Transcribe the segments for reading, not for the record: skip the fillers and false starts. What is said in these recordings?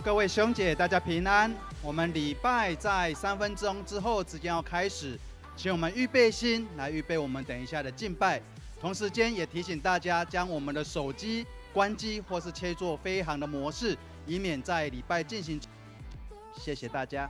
各位兄姐，大家平安。我们礼拜在3分钟之后即将要开始，请我们预备心来预备我们等一下的敬拜。同时间也提醒大家将我们的手机关机或是切作飞行的模式，以免在礼拜进行。谢谢大家。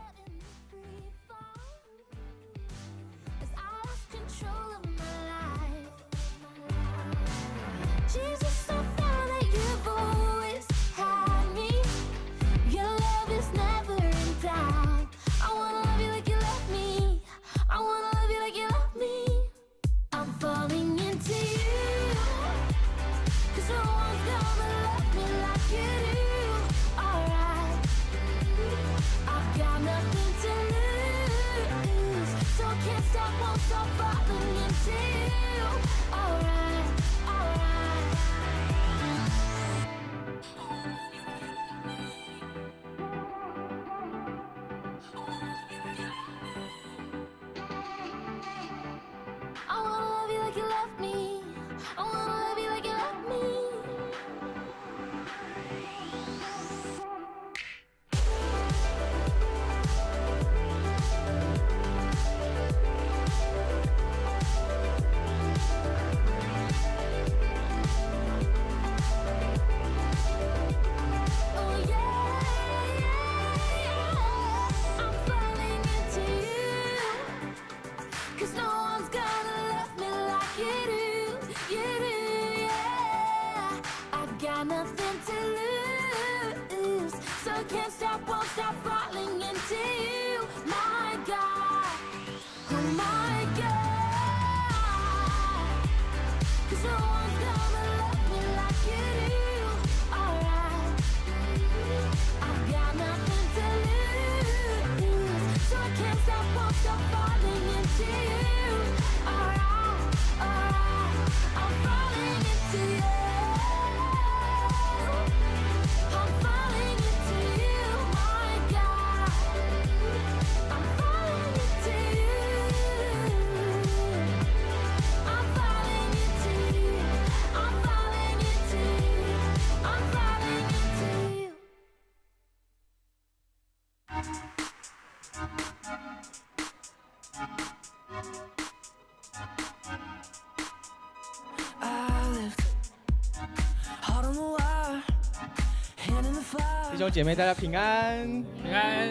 弟兄姐妹，大家平安，平安。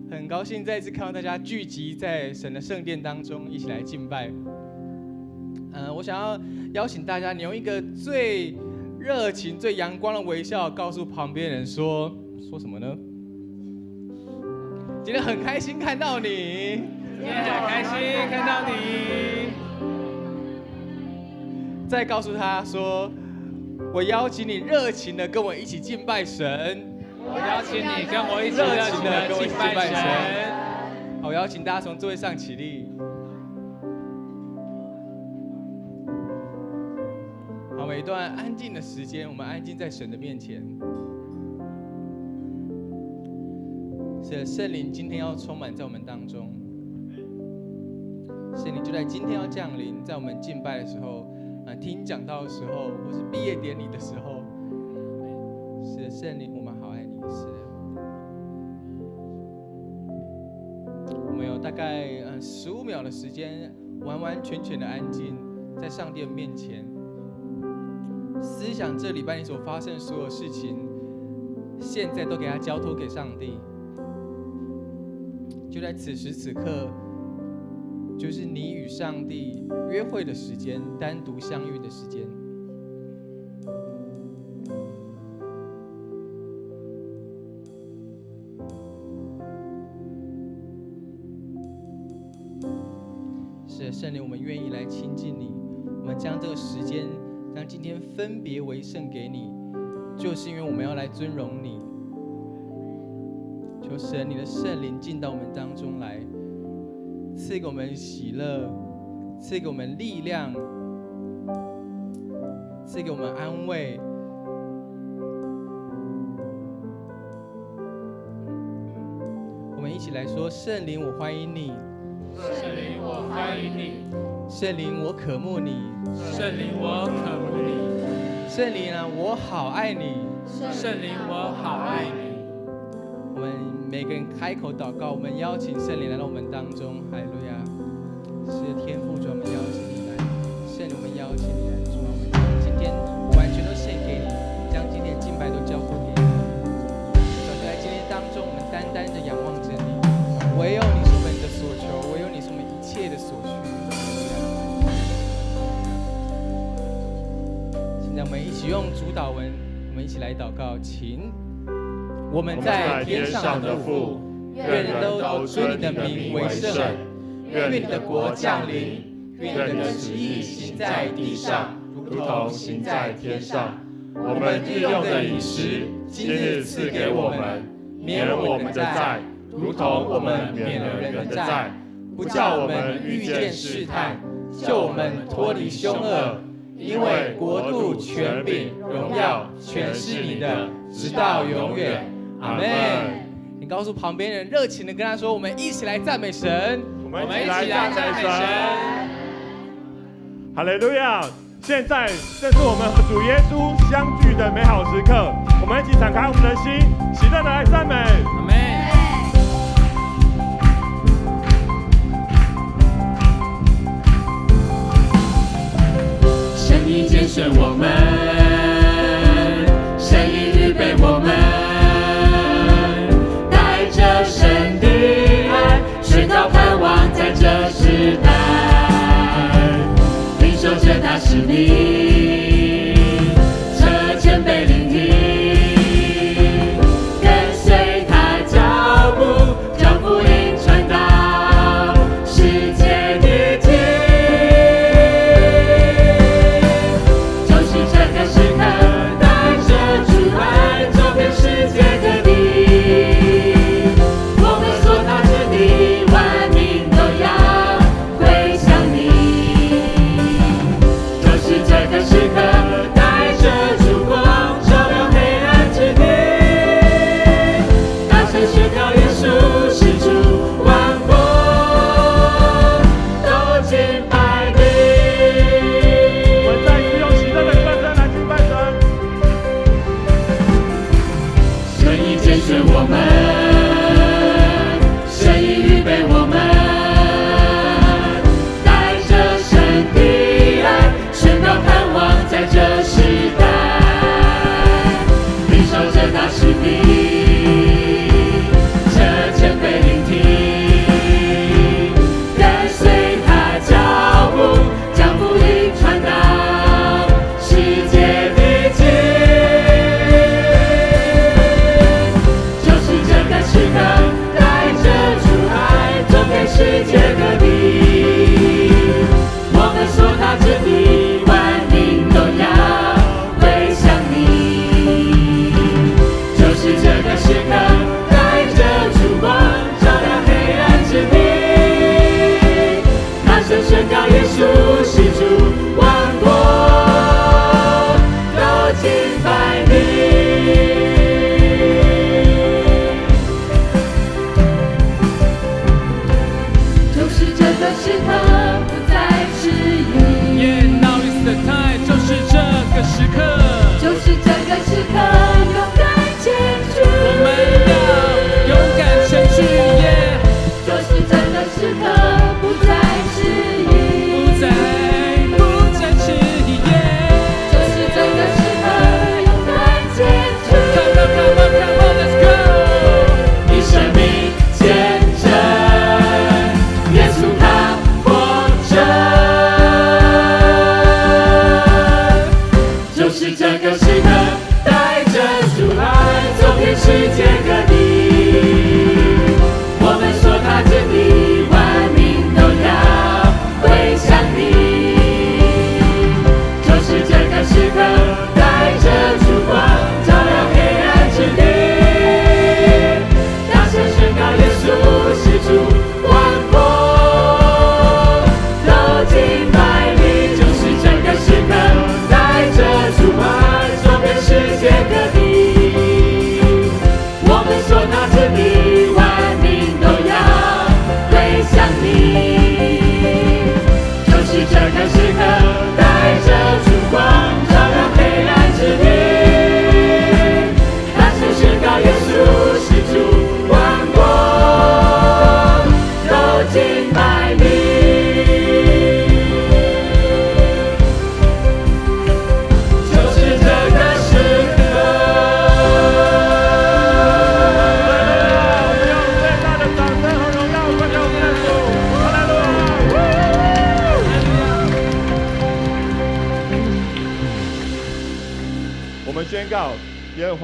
很高兴再一次看到大家聚集在神的圣殿当中，一起来敬拜。我想要邀请大家，你用一个最热情、最阳光的微笑，告诉旁边人说什么呢？今天很开心看到你，今天很开心看到你。再告诉他说，我邀请你热情的跟我一起敬拜神。我邀请你跟我一起热情的敬拜神。好，我邀请大家从座位上起立。好，每一段安静的时间，我们安静在神的面前。是圣灵今天要充满在我们当中，圣灵就在今天要降临，在我们敬拜的时候，听讲道的时候，或是毕业典礼的时候。是的，圣灵，我们好爱你。是的，我们有大概15秒的时间，完完全全的安静，在上帝的面前，思想这礼拜你所发生的所有事情，现在都给他交托给上帝。就在此时此刻，就是你与上帝约会的时间，单独相遇的时间。是的，圣灵，我们愿意来亲近你。我们将这个时间，将今天分别为圣给你，就是因为我们要来尊荣你。求神，你的圣灵进到我们当中来，赐给我们喜乐，赐给我们力量，赐给我们安慰。我们一起来说：圣灵，我欢迎你；圣灵，我欢迎你；圣灵，我渴慕你；圣灵，我渴慕你；圣灵啊，我好爱你；圣灵，我好爱你；每个人开口祷告，我们邀请圣灵来到我们当中。哈利路亚！是的，天父主，我们邀请你来，圣灵，我们邀请你来，主啊，我们今天完全都献给你，将今天的敬拜都交付给你。主，就在今天当中，我们单单的仰望着你，唯有你是我们的所求，唯有你是我们一切的所需。现在我们一起用主祷文，我们一起来祷告，请。我们在天上的父，愿人都尊你的名为圣，愿你的国降临，愿你的旨意行在地上，如同行在天上。我们日用的饮食，今日赐给我们，免我们的债，如同我们免了人的债，不叫我们遇见试探，救我们脱离凶恶。因为国度、权柄、荣耀，全是你的，直到永远。阿们。你告诉旁边人，热情的跟他说：“我们一起来赞美神，我们一起来赞美神。”哈利路亚！现在正是我们和主耶稣相聚的美好时刻，我们一起敞开我们的心，喜乐的来赞美。阿们。神已拣选我们，神已预备我们。神的爱，宣告盼望在这时代，领受着他使命，这谦卑聆听，跟随他脚步，将福音传到世界的尽，就是这个时刻，带着主爱走遍世界各地。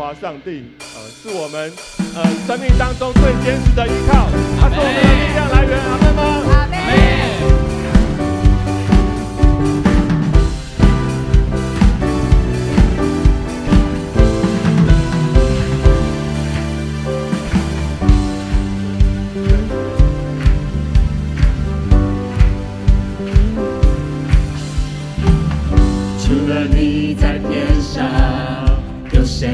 华上帝，是我们生命当中最坚实的依靠，他是我们的力量来源，阿们吗？阿们。除了你在天上有谁？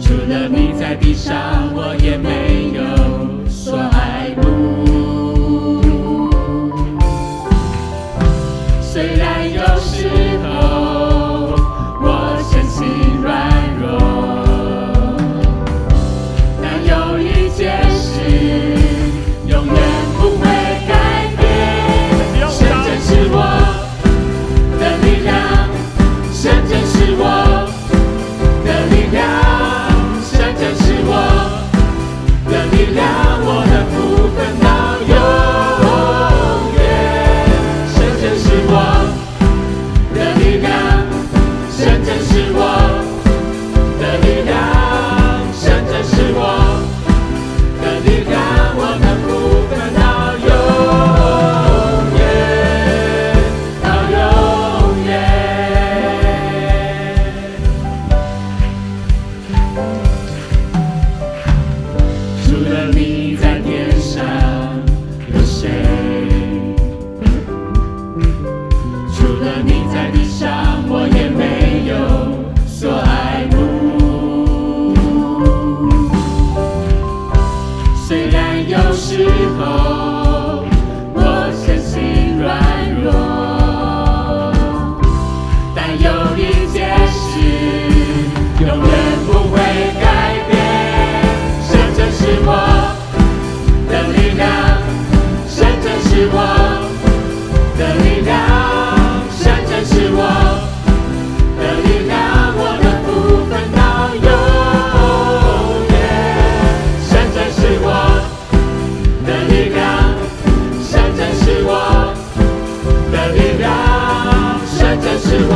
除了你在地上，我也没有所爱慕。虽然有时候我身心软弱，但有一件事永远不会改变，神真是我的力量，神真是我的力量。真是我的力量，我的福分到永远。神真是我的力量，神真是我的力量，神真是我的力量，我的福分到永远，到永远。除了你在天上有谁？除了你在地上，我也没有所爱慕。虽然有时候我身心软弱，但有一件事永远不会改变。神真是我的力量，神真是我的力量，神真是我的力量，我的福分到永远。神真是我的力量，神真是我的力量，神真是我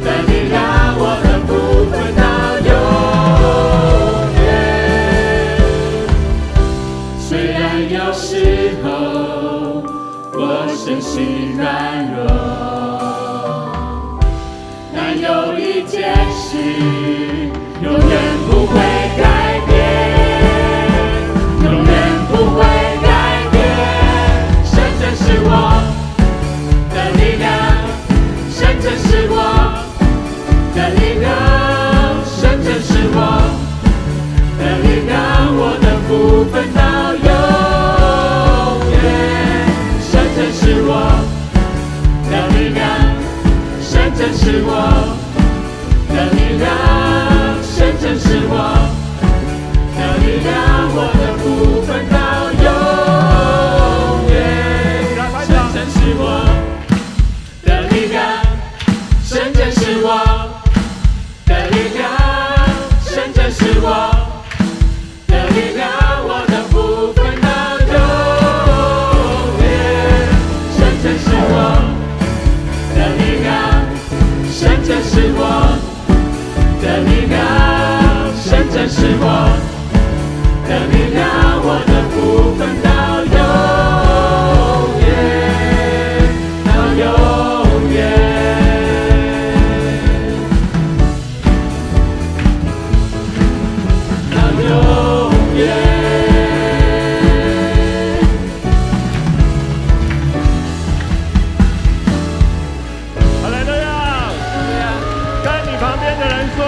的力量，我的福分到永远。虽然有时候我身心软弱，但有一件事永远不会改变，永远不会改变。神真是我的力量，神真是我的力量，神真是我的力量，我的福分到永远。神真是我的力量，神真是我的力量，神真是我的力量，我的福分到永远。神真是我的力量，神真是我的力量，神真是我的力量，我的福分到永远。神真是我的力量，神真是我的力量，神真是我的力量，我的福分到永远，到永远。永远。哈利路亚！跟你旁边的人说，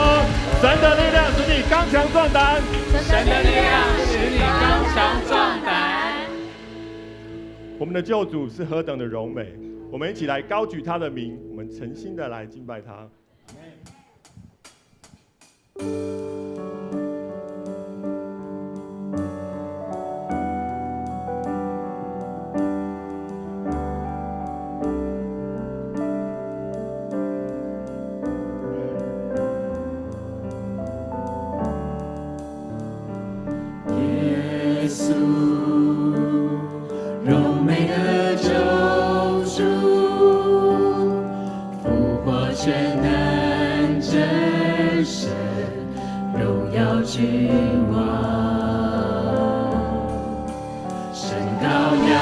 神的力量使你刚强壮胆。神的力量使你刚强壮胆。我们的救主是何等的柔美，我们一起来高举他的名，我们诚心的来敬拜他。耶稣，柔美的救主，复活全能。神，荣耀君王，神羔羊，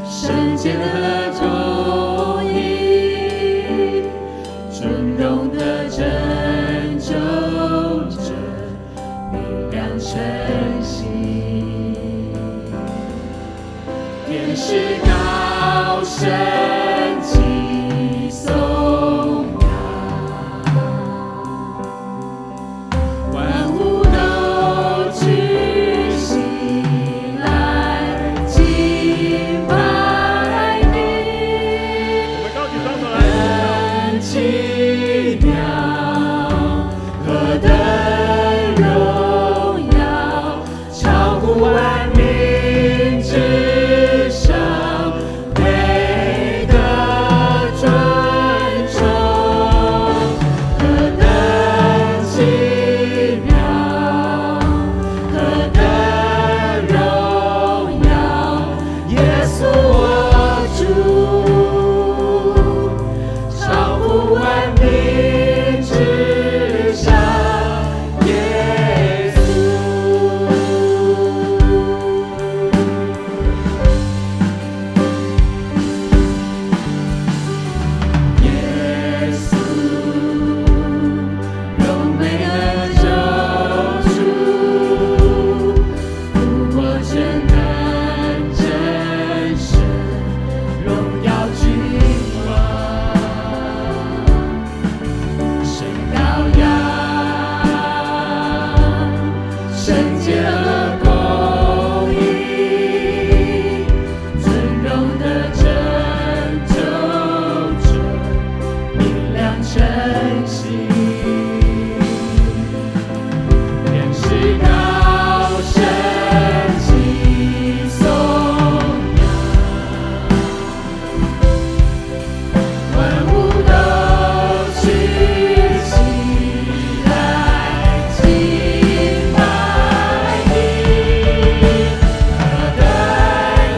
圣洁的公义，尊荣的拯救者，力量晨曦，天使高声击颂扬，万物都举起来敬拜你，我们高举双手来。很奇妙，何等荣耀，超乎万民之上，配得尊崇，何等奇妙，何等荣耀，耶稣我主，超乎万民之上，耶稣。耶稣，荣美的救主，复活全能真神，荣耀君王，神羔羊，圣洁的公义，尊荣的拯救者，明亮晨曦，天使高声击颂扬，万物都举起来敬拜你，何等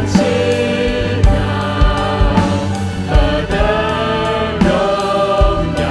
奇妙，何等荣耀，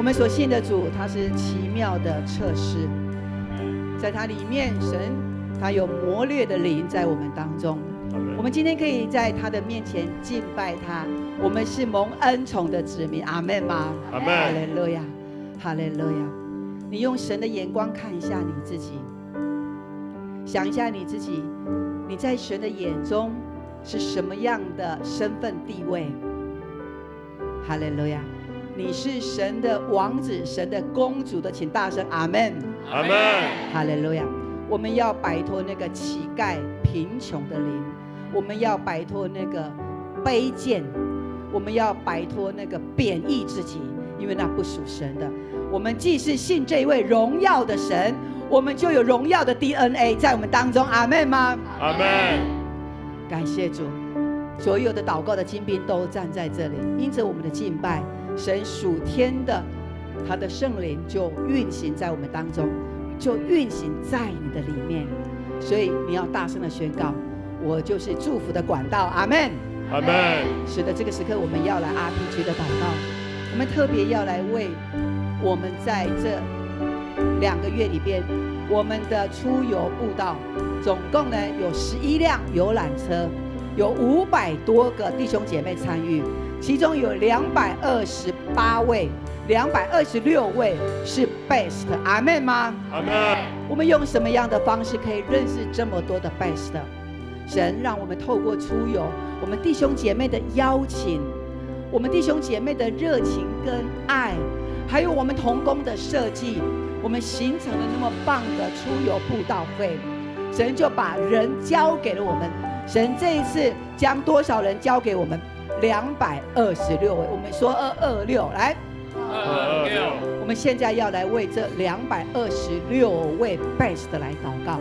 们所信的主，他是奇妙的测试，在他里面，神他有磨练的灵在我们当中。我们今天可以在他的面前敬拜他，我们是蒙恩宠的子民，阿们吗？阿们。哈利路亚，哈利路亚。你用神的眼光看一下你自己，想一下你自己，你在神的眼中是什么样的身份地位？哈利路亚。你是神的王子，神的公主的，请大声阿们，阿们。哈利路亚。我们要摆脱那个乞丐贫穷的灵，我们要摆脱那个卑贱，我们要摆脱那个贬义自己，因为那不属神的。我们既是信这一位荣耀的神，我们就有荣耀的 DNA 在我们当中，阿们吗？阿们。感谢主，所有的祷告的精兵都站在这里，因着我们的敬拜，神属天的他的圣灵就运行在我们当中，就运行在你的里面。所以你要大声的宣告，我就是祝福的管道，阿们，阿们。是的，这个时刻我们要来 RPG 的祷告，我们特别要来为我们在这2个月里边，我们的出游步道总共呢有11辆游览车，有500多个弟兄姐妹参与，其中有228位、226位是 best， 阿们吗？阿们。我们用什么样的方式可以认识这么多的 best？ 神让我们透过出游，我们弟兄姐妹的邀请，我们弟兄姐妹的热情跟爱，还有我们同工的设计，我们形成了那么棒的出游布道会。神就把人交给了我们，神这一次将多少人交给我们？226位。我们说226，来226。我们现在要来为这226位 best 来祷告。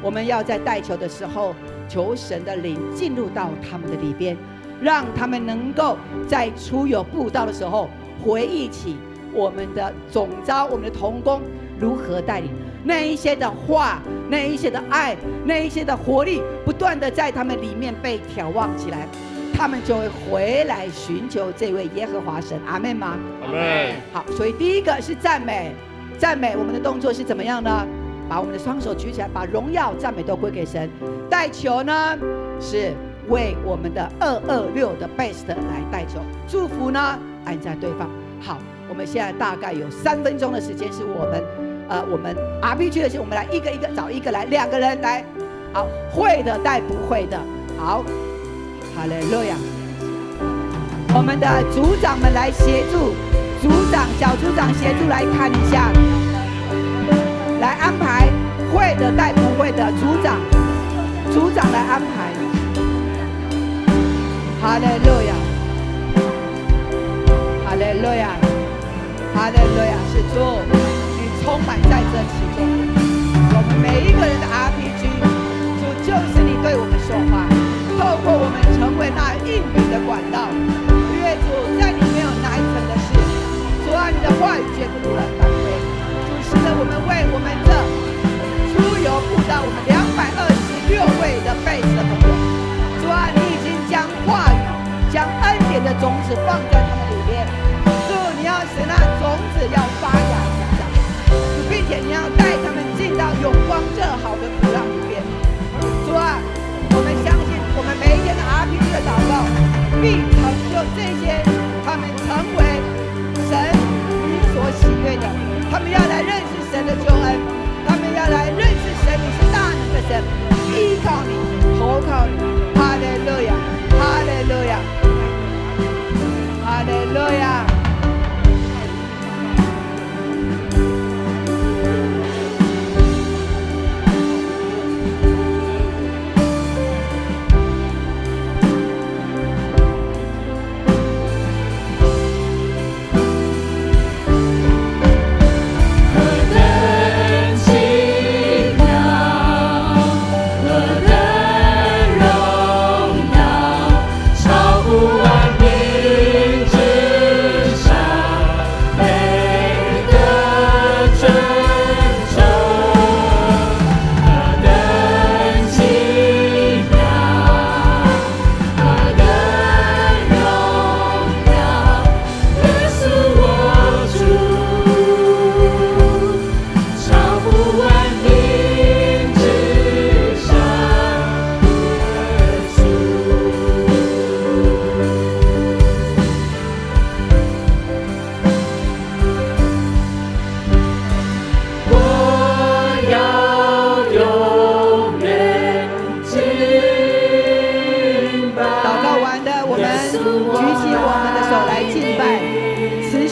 我们要在带球的时候，求神的灵进入到他们的里边，让他们能够在出游布道的时候回忆起我们的总召，我们的同工如何带领，那一些的话，那一些的爱，那一些的活力，不断的在他们里面被眺望起来，他们就会回来寻求这位耶和华神，阿们吗？阿们。好，所以第一个是赞美，赞美我们的动作是怎么样呢？把我们的双手举起来，把荣耀赞美都归给神。带球呢是为我们的226的 best 来带球，祝福呢按在对方。好，我们现在大概有3分钟的时间是我们 RPG 的时候，我们来一个一个找一个来，2个人来，好，会的带不会的，好，哈利路亚。我们的组长们来协助，组长、小组长协助来看一下，来安排会的带不会的，组长来安排。哈利路亚，哈利路亚，哈利路亚，是主，你充满在这其中。我们每一个人的 RPG， 主就是你对我们说话，透过我们成为那应允的管道。因为主在你没有难成的事，主啊，你的话语绝不突然反馈。主，是的，我们为我们这出游布道，我们226位的base的朋友，主啊，你已经将话语、将恩典的种子放在他们里面。主，你要使那种子要发芽成长，并且你要带他们进到永光这好的土壤里边。主啊，我们相信我们每一天的 RPG 的祷告必成就这些，他们成为神你所喜悦的，他们要来认识神的救恩，他们要来认识神你是大能的神，依靠你，投靠你。哈利路亚，哈利路亚，哈利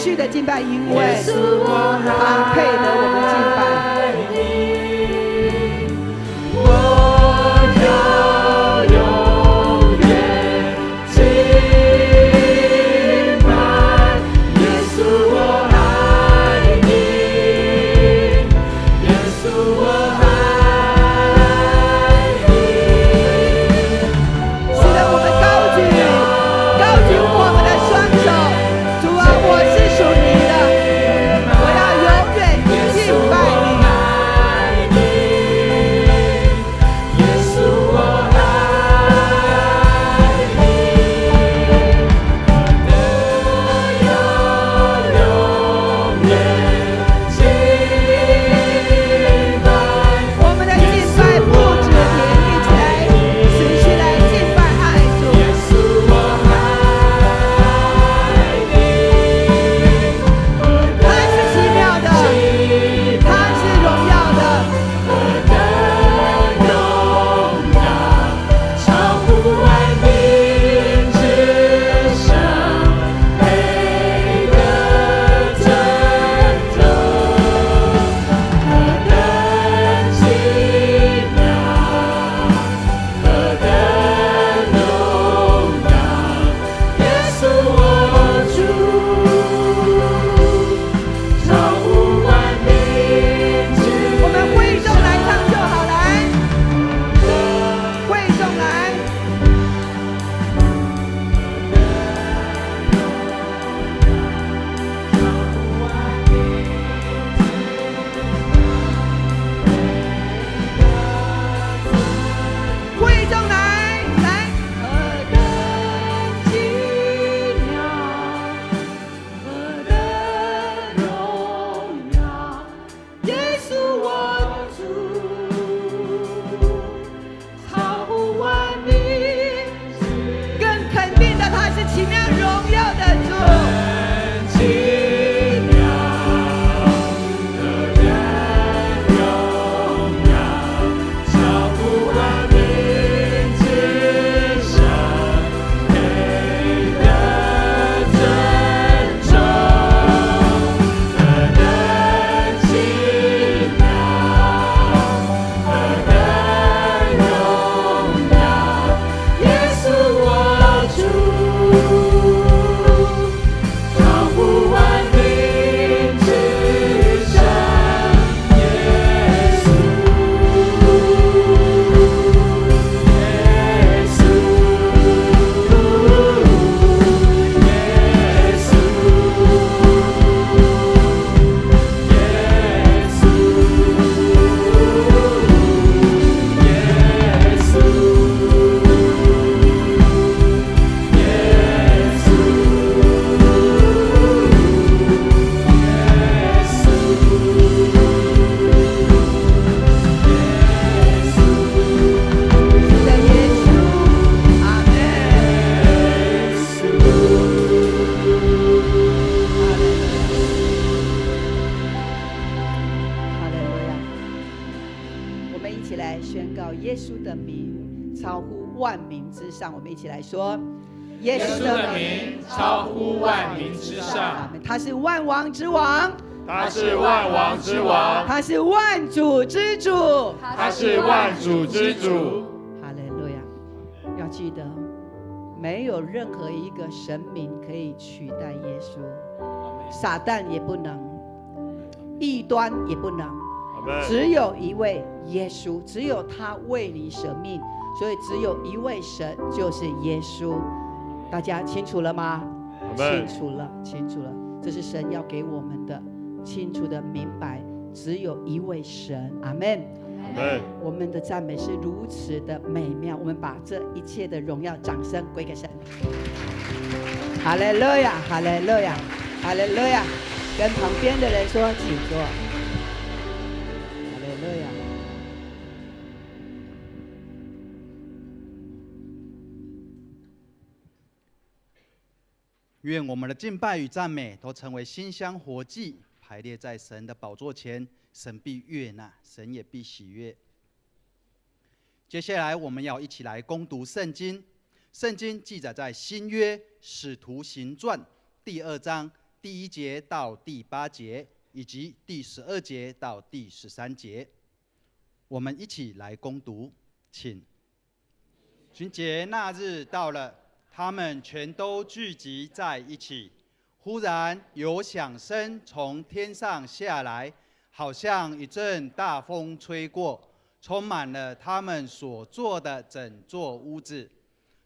续的敬拜，因为他配得我们敬拜。我们一起来说，耶稣的名超乎万民之上。他是万王之王，他是万王之王，他是万主之主，他是万主之主。哈利路亚！要记得，没有任何一个神明可以取代耶稣，撒旦也不能，异端也不能，只有一位耶稣，只有他为你舍命。所以只有一位神，就是耶稣。大家清楚了吗？清楚了，清楚了。这是神要给我们的，清楚的明白，只有一位神。阿们。我们的赞美是如此的美妙，我们把这一切的荣耀、掌声归给神。哈利路亚，哈利路亚，哈利路亚！跟旁边的人说，请坐。哈利路亚。愿我们的敬拜与赞美都成为馨香活祭，排列在神的宝座前，神必悦纳，神也必喜悦。接下来我们要一起来攻读圣经。圣经记载在新约使徒行传第2章第1节到第8节，以及第12节到第13节。我们一起来攻读，请。旬节那日到了，他们全都聚集在一起。忽然有响声从天上下来，好像一阵大风吹过，充满了他们所坐的整座屋子。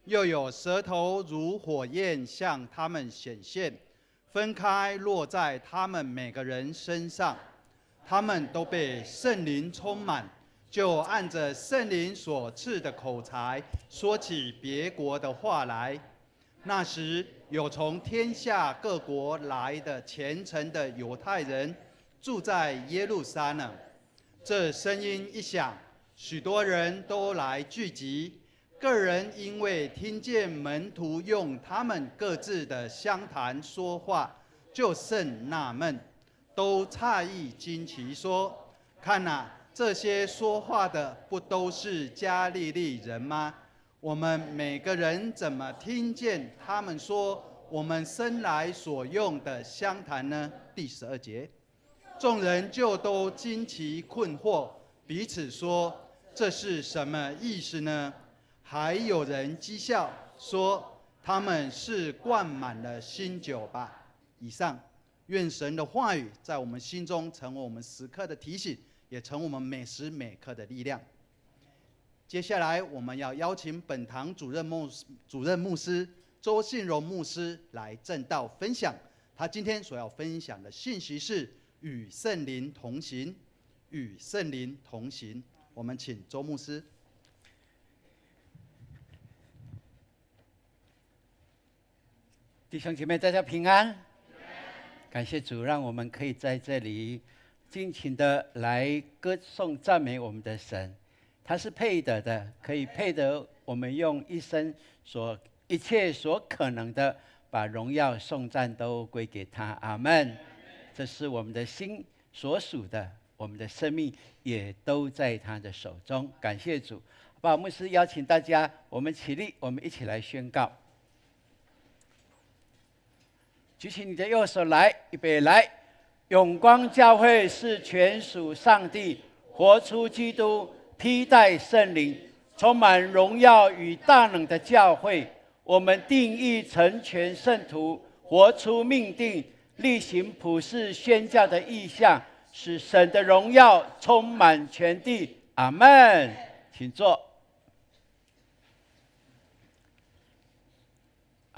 又有舌头如火焰向他们显现，分开落在他们每个人身上。他们都被圣灵充满，就按着圣灵所赐的口才，说起别国的话来。那时，有从天下各国来的虔诚的犹太人，住在耶路撒冷。这声音一响，许多人都来聚集。个人因为听见门徒用他们各自的乡谈说话，就甚纳闷，都诧异惊奇说：“看哪，这些说话的不都是加利利人吗？我们每个人怎么听见他们说我们生来所用的乡谈呢？”第12节，众人就都惊奇困惑，彼此说：“这是什么意思呢？”还有人讥笑说：“他们是灌满了新酒吧。”以上，愿神的话语在我们心中成为我们时刻的提醒，也成为我们每时每刻的力量。接下来，我们要邀请本堂主任牧师周信荣牧师来正道分享。他今天所要分享的信息是与圣灵同行，与圣灵同行。我们请周牧师。弟兄姐妹，大家平安。感谢主，让我们可以在这里尽情的来歌颂赞美我们的神。他是配得的，可以配得我们用一生一切所可能的，把荣耀颂赞都归给他。阿们。这是我们的心所属的，我们的生命也都在他的手中。感谢主。好不好？牧师邀请大家，我们起立，我们一起来宣告。举起你的右手来，预备来！永光教会是全属上帝，活出基督，披戴圣灵，充满荣耀与大能的教会。我们定义成全圣徒，活出命定，力行普世宣教的意向，使神的荣耀充满全地。阿们。请坐。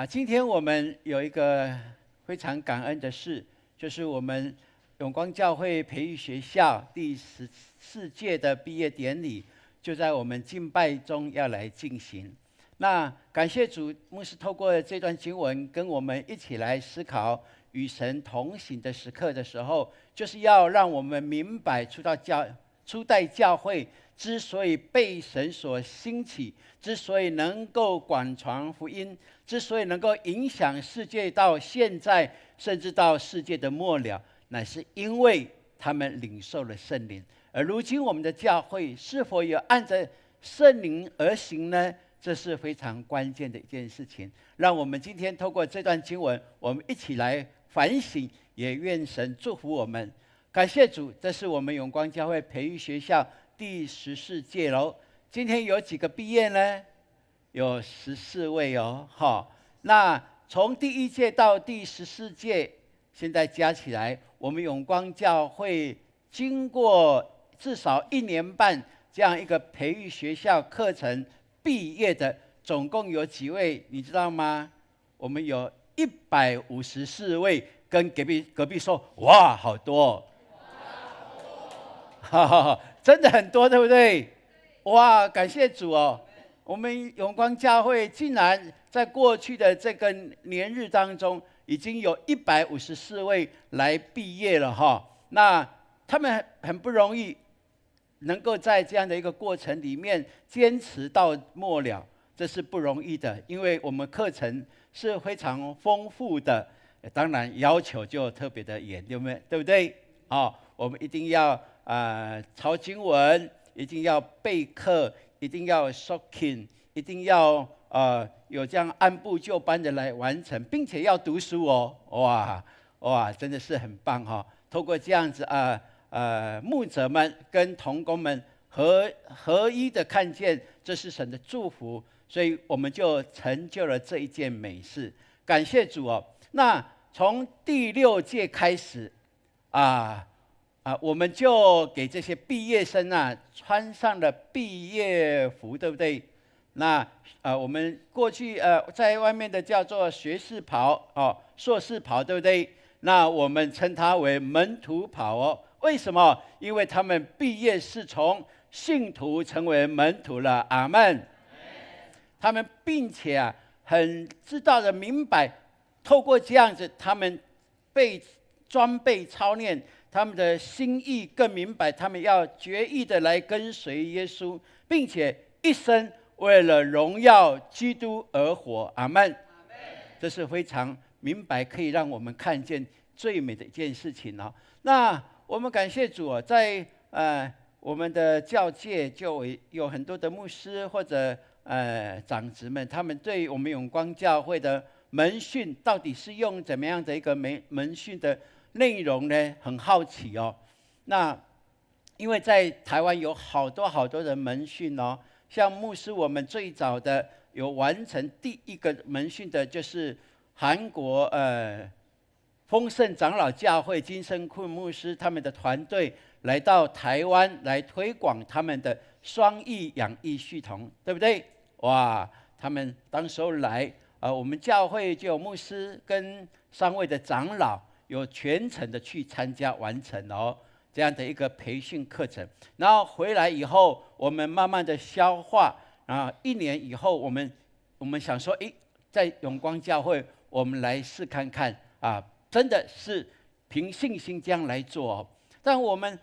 今天我们有一个非常感恩的事，就是我们永光教会培育学校第14届的毕业典礼，就在我们敬拜中要来进行。那感谢主，牧师透过这段经文，跟我们一起来思考与神同行的时刻的时候，就是要让我们明白初代教会之所以被神所兴起，之所以能够广传福音，之所以能够影响世界到现在，甚至到世界的末了，乃是因为他们领受了圣灵。而如今我们的教会是否有按着圣灵而行呢？这是非常关键的一件事情。让我们今天透过这段经文，我们一起来反省，也愿神祝福我们。感谢主，这是我们永光教会培育学校第14届喽。今天有几个毕业呢？有14位哦。那从第1届到第14届，现在加起来，我们永光教会经过至少1年半这样一个培育学校课程毕业的，总共有几位？你知道吗？我们有154位。跟隔壁说，哇，好多哦！真的很多，对不对？哇，感谢主哦！我们永光教会竟然在过去的这个年日当中，已经有154位来毕业了哈。那他们很不容易，能够在这样的一个过程里面坚持到末了，这是不容易的，因为我们课程是非常丰富的，当然要求就特别的严，对不对？我们一定要抄经文，一定要备课，一定要 shocking， 一定要有这样按部就班的来完成，并且要读书哦。哇，哇，真的是很棒哈！透过这样子牧者们跟同工们合一的看见这是神的祝福，所以我们就成就了这一件美事。感谢主哦！那从第6届开始我们就给这些毕业生穿上了毕业服，对不对？那我们过去在外面的叫做学士袍硕士袍，对不对？那我们称它为门徒袍哦。为什么？因为他们毕业是从信徒成为门徒了，阿们。他们并且很知道的明白，透过这样子，他们被装备操练，他们的心意更明白，他们要决意的来跟随耶稣，并且一生为了荣耀基督而活，阿们。这是非常明白，可以让我们看见最美的一件事情哦。那我们感谢主哦，在我们的教界就有很多的牧师或者长子们，他们对我们永光教会的门训到底是用怎么样的一个门训的内容呢？很好奇哦。那因为在台湾有好多的门训哦，像牧师我们最早的有完成第一个门训的，就是韩国丰盛长老教会金生坤牧师他们的团队来到台湾来推广他们的双益养育系统，对不对？哇，他们当时候来我们教会就有牧师跟3位的长老有全程的去参加完成这样的一个培训课程，然后回来以后，我们慢慢的消化1年以后，我们想说，在永光教会，我们来试看看真的是凭信心这样来做但我们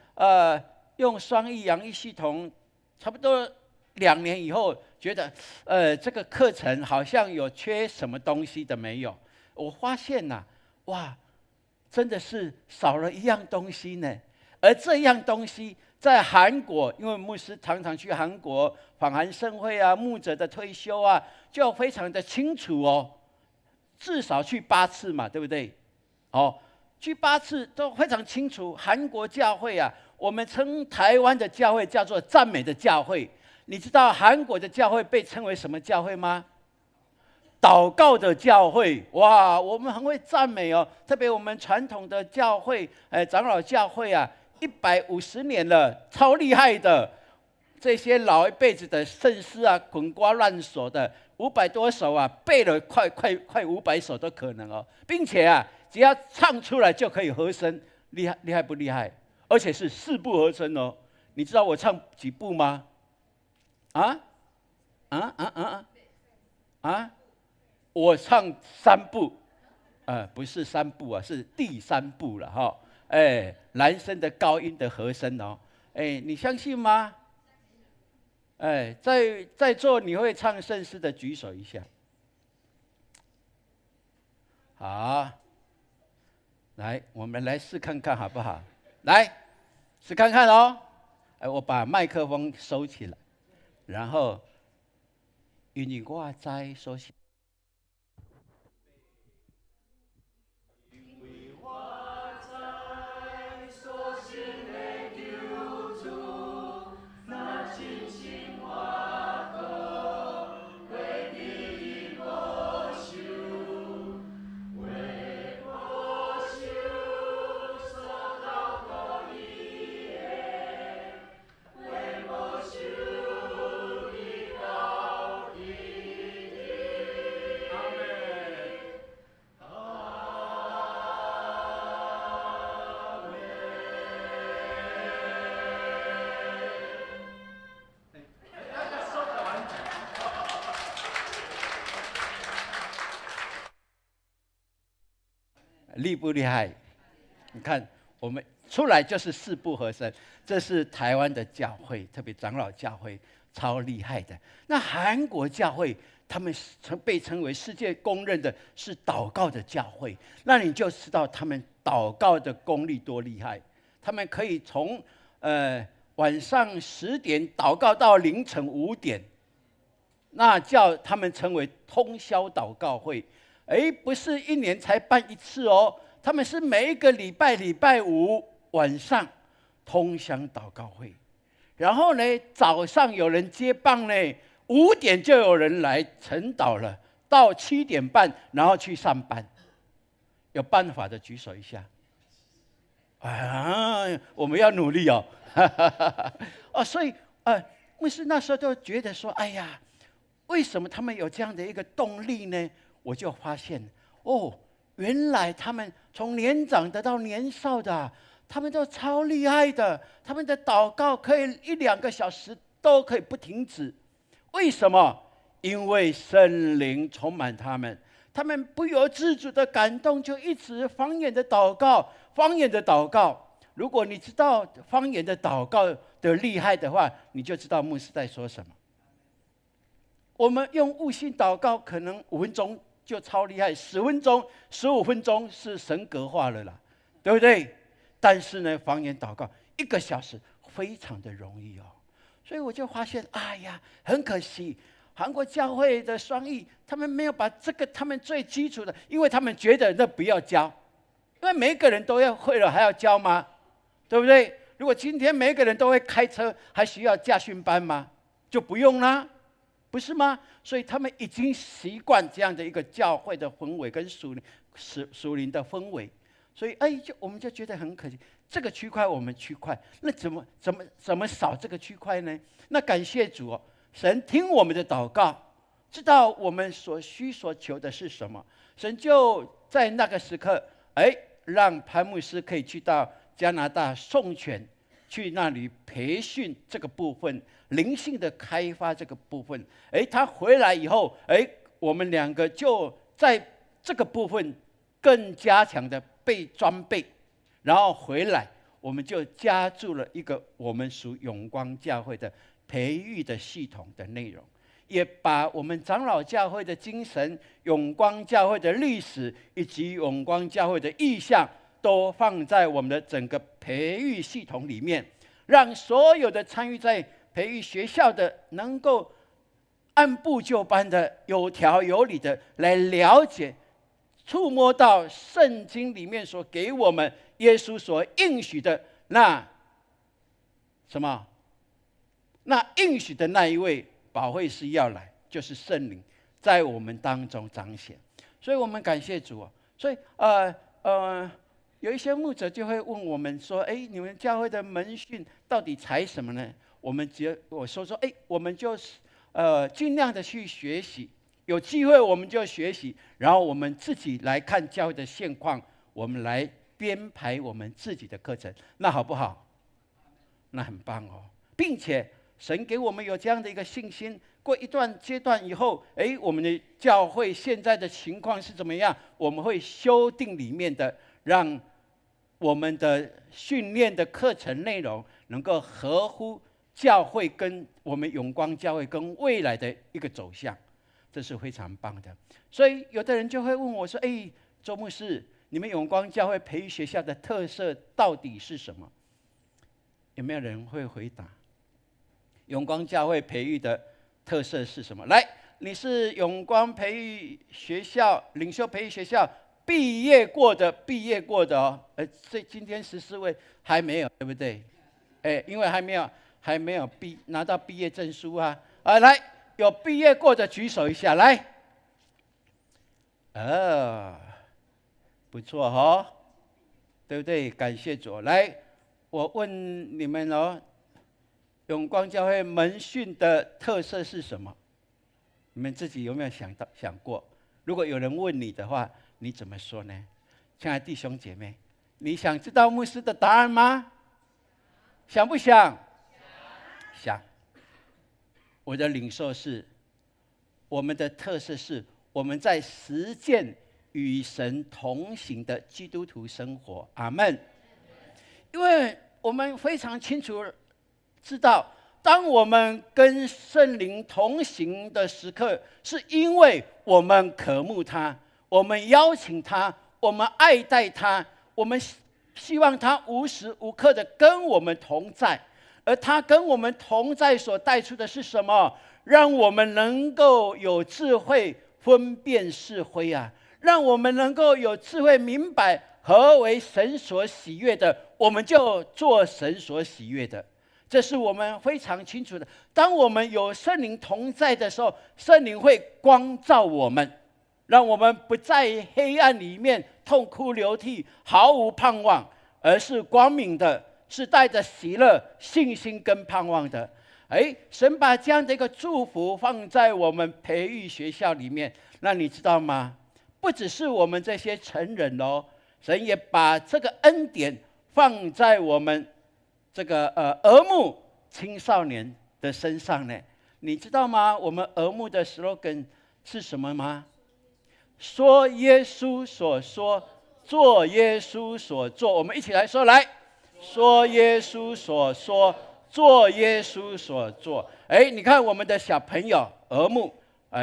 用双益养育系统，差不多2年以后，觉得这个课程好像有缺什么东西的没有？我发现哇，真的是少了一样东西呢。而这样东西在韩国，因为牧师常常去韩国访韩盛会牧者的退休就非常的清楚至少去8次嘛，对不对？去8次都非常清楚。韩国教会我们称台湾的教会叫做赞美的教会。你知道韩国的教会被称为什么教会吗？祷告的教会。哇，我们很会赞美特别我们传统的教会长老教会150年了，超厉害的。这些老一辈子的圣诗滚瓜烂熟的500多首背了快500首都可能并且只要唱出来就可以和声，厉害不厉害？而且是4部和声你知道我唱几部吗？我唱3部，不是3部是第3部了男生的高音的和声你相信吗？在座你会唱圣诗的举手一下。好，来，我们来试看看好不好？来，试看看我把麦克风收起来，然后因为我知所是。厉不厉害？你看，我们出来就是4部和声，这是台湾的教会，特别长老教会，超厉害的。那韩国教会，他们被称为世界公认的是祷告的教会，那你就知道他们祷告的功力多厉害。他们可以从晚上10点祷告到凌晨5点，那叫他们称为通宵祷告会。不是1年才办1次他们是每一个礼拜五晚上通宵祷告会，然后呢，早上有人接棒呢，5点就有人来晨祷了，到7点半，然后去上班。有办法的举手一下。啊，我们要努力哦。所以牧师那时候就觉得说，哎呀，为什么他们有这样的一个动力呢？我就发现，原来他们从年长的到年少的，他们都超厉害的，他们的祷告可以1-2个小时都可以不停止。为什么？因为圣灵充满他们，他们不由自主的感动，就一直方言的祷告，方言的祷告。如果你知道方言的祷告的厉害的话，你就知道牧师在说什么。我们用悟性祷告，可能5分钟就超厉害，10分钟、15分钟是神格化了啦，对不对？但是呢，方言祷告1个小时非常的容易哦。所以我就发现，哎呀，很可惜，韩国教会的双语，他们没有把这个他们最基础的，因为他们觉得那不要教，因为每个人都要会了，还要教吗？对不对？如果今天每个人都会开车，还需要驾训班吗？就不用啦，不是吗？所以他们已经习惯这样的一个教会的氛围跟属灵的氛围，所以我们就觉得很可惜。这个区块我们区块，那怎么少这个区块呢？那感谢主哦，神听我们的祷告，知道我们所需所求的是什么，神就在那个时刻，让潘牧师可以去到加拿大送权，去那里培训这个部分，灵性的开发这个部分。他回来以后，我们2个就在这个部分更加强的被装备，然后回来我们就加注了一个我们属永光教会的培育的系统的内容，也把我们长老教会的精神、永光教会的历史以及永光教会的意向都放在我们的整个培育系统里面，让所有的参与在培育学校的能够按部就班的、有条有理的来了解、触摸到圣经里面所给我们耶稣所应许的那什么？那应许的那一位保惠师要来，就是圣灵在我们当中彰显。所以我们感谢主哦。所以有一些牧者就会问我们说：“你们教会的门训到底采什么呢？”我说，我们就是尽量的去学习，有机会我们就学习，然后我们自己来看教会的现况，我们来编排我们自己的课程，那好不好？那很棒哦，并且神给我们有这样的一个信心。过一段阶段以后，我们的教会现在的情况是怎么样？我们会修订里面的，让我们的训练的课程内容能够合乎教会跟我们永光教会跟未来的一个走向，这是非常棒的。所以有的人就会问我说：“周牧师，你们永光教会培育学校的特色到底是什么？”有没有人会回答？永光教会培育的特色是什么？来，你是永光培育学校、领袖培育学校毕业过的哦。今天14位还没有，对不对？因为还没有拿到毕业证书啊。来，有毕业过的举手一下，来。不错哦，对不对？感谢主。来，我问你们哦，永光教会门训的特色是什么？你们自己有没有想过？如果有人问你的话，你怎么说呢？亲爱的弟兄姐妹，你想知道牧师的答案吗？想不想？想。我的领受是，我们的特色是我们在实践与神同行的基督徒生活。阿们。因为我们非常清楚知道，当我们跟圣灵同行的时刻，是因为我们渴慕他，我们邀请他，我们爱戴他，我们希望他无时无刻的跟我们同在。而他跟我们同在所带出的是什么？让我们能够有智慧分辨是非啊，让我们能够有智慧明白何为神所喜悦的，我们就做神所喜悦的。这是我们非常清楚的。当我们有圣灵同在的时候，圣灵会光照我们，让我们不在黑暗里面痛哭流涕，毫无盼望，而是光明的，是带着喜乐、信心跟盼望的。神把这样的一个祝福放在我们培育学校里面，那你知道吗？不只是我们这些成人哦，神也把这个恩典放在我们这个儿牧青少年的身上呢。你知道吗？我们儿牧的 slogan 是什么吗？说耶稣所说，做耶稣所做。我们一起来说，来说耶稣所说，做耶稣所做。你看我们的小朋友儿牧，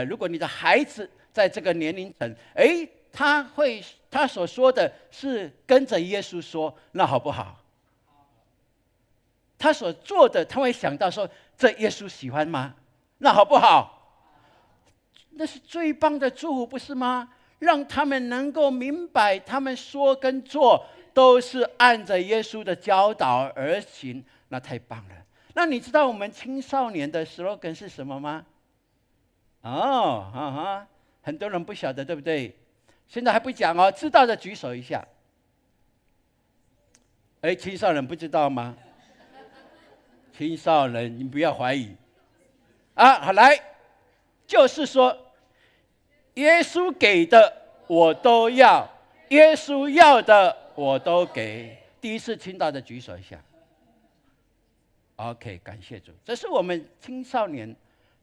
如果你的孩子在这个年龄层，他所说的是跟着耶稣说，那好不好？他所做的，他会想到说，这耶稣喜欢吗？那好不好？那是最棒的祝福，不是吗？让他们能够明白，他们说跟做都是按着耶稣的教导而行，那太棒了。那你知道我们青少年的 slogan 是什么吗？很多人不晓得，对不对？现在还不讲哦，知道的举手一下。青少年不知道吗？青少年，你不要怀疑好，来，就是说，耶稣给的我都要，耶稣要的我都给。第一次听到的举手一下。OK， 感谢主。这是我们青少年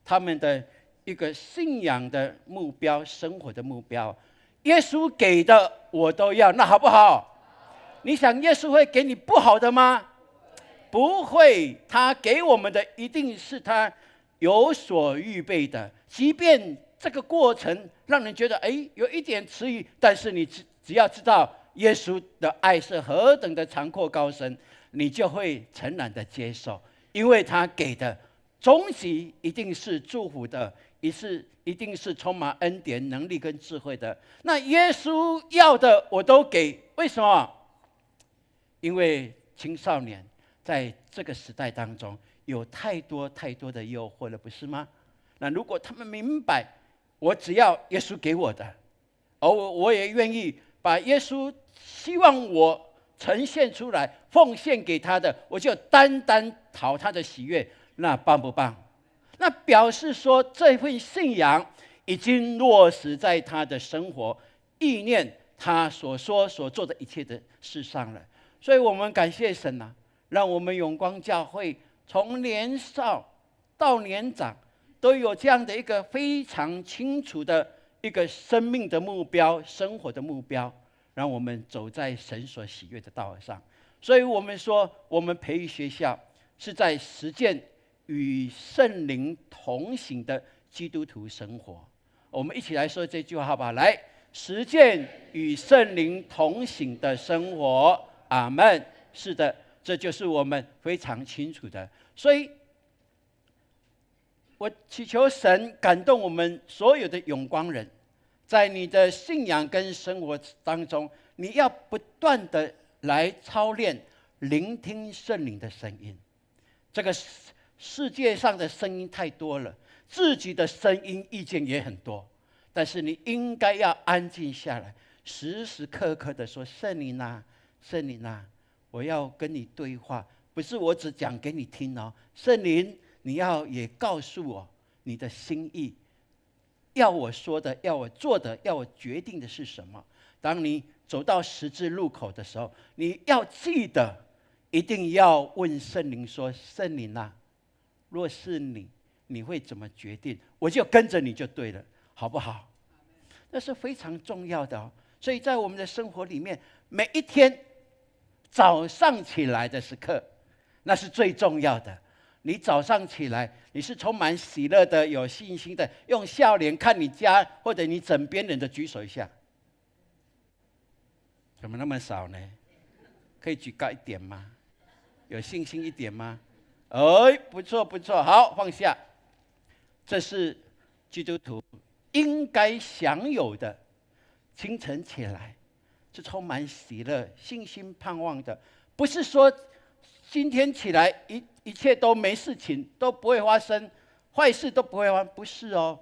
他们的一个信仰的目标，生活的目标。耶稣给的我都要，那好不好？你想耶稣会给你不好的吗？不会，他给我们的一定是他有所预备的。即便这个过程让人觉得有一点迟疑，但是你只要知道耶稣的爱是何等的长阔高深，你就会诚然的接受，因为他给的终极一定是祝福的，一定是充满恩典、能力跟智慧的。那耶稣要的我都给，为什么？因为青少年在这个时代当中有太多太多的诱惑了，不是吗？那如果他们明白，我只要耶稣给我的，而我也愿意把耶稣希望我呈现出来奉献给他的，我就单单讨他的喜悦，那棒不棒？那表示说这份信仰已经落实在他的生活意念，他所说所做的一切的事上了。所以我们感谢神啊，让我们永光教会从年少到年长都有这样的一个非常清楚的一个生命的目标、生活的目标，让我们走在神所喜悦的道路上。所以我们说，我们培育学校是在实践与圣灵同行的基督徒生活。我们一起来说这句话好不好？来，实践与圣灵同行的生活。阿们。是的，这就是我们非常清楚的。所以我祈求神感动我们所有的永光人，在你的信仰跟生活当中，你要不断的来操练聆听圣灵的声音。这个世界上的声音太多了，自己的声音意见也很多，但是你应该要安静下来，时时刻刻的说，圣灵啊，圣灵啊，我要跟你对话，不是我只讲给你听哦。圣灵，你要也告诉我你的心意，要我说的，要我做的，要我决定的是什么。当你走到十字路口的时候，你要记得，一定要问圣灵说，圣灵啊，若是你，你会怎么决定？我就跟着你就对了，好不好？那是非常重要的哦。所以在我们的生活里面，每一天早上起来的时刻，那是最重要的。你早上起来，你是充满喜乐的、有信心的，用笑脸看你家或者你枕边人的，举手一下。怎么那么少呢？可以举高一点吗？有信心一点吗？不错不错，好，放下。这是基督徒应该享有的。清晨起来，是充满喜乐、信心、盼望的。不是说今天起来一切都没事情，都不会发生，坏事都不会发生，不是哦。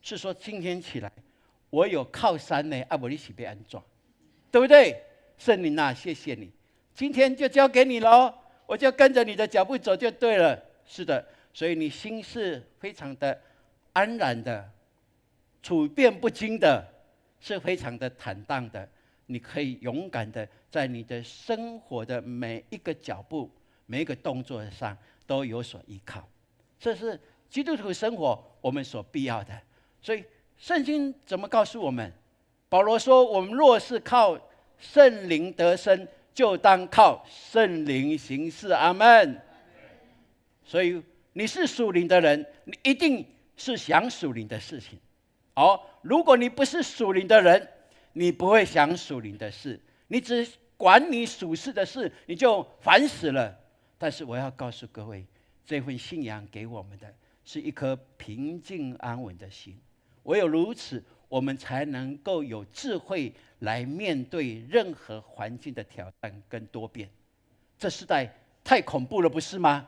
是说今天起来，我有靠山呢，不然你是被安怎？对不对？圣灵啊，谢谢你，今天就交给你喽，我就跟着你的脚步走就对了。是的，所以你心是非常的安然的，处变不惊的，是非常的坦荡的。你可以勇敢的在你的生活的每一个脚步、每一个动作上都有所依靠，这是基督徒生活我们所必要的。所以圣经怎么告诉我们？保罗说：“我们若是靠圣灵得生，就当靠圣灵行事。”阿们。所以你是属灵的人，你一定是想属灵的事情。如果你不是属灵的人，你不会想属灵的事，你只管你属世的事，你就烦死了。但是我要告诉各位，这份信仰给我们的是一颗平静安稳的心。唯有如此，我们才能够有智慧来面对任何环境的挑战跟多变。这时代太恐怖了，不是吗？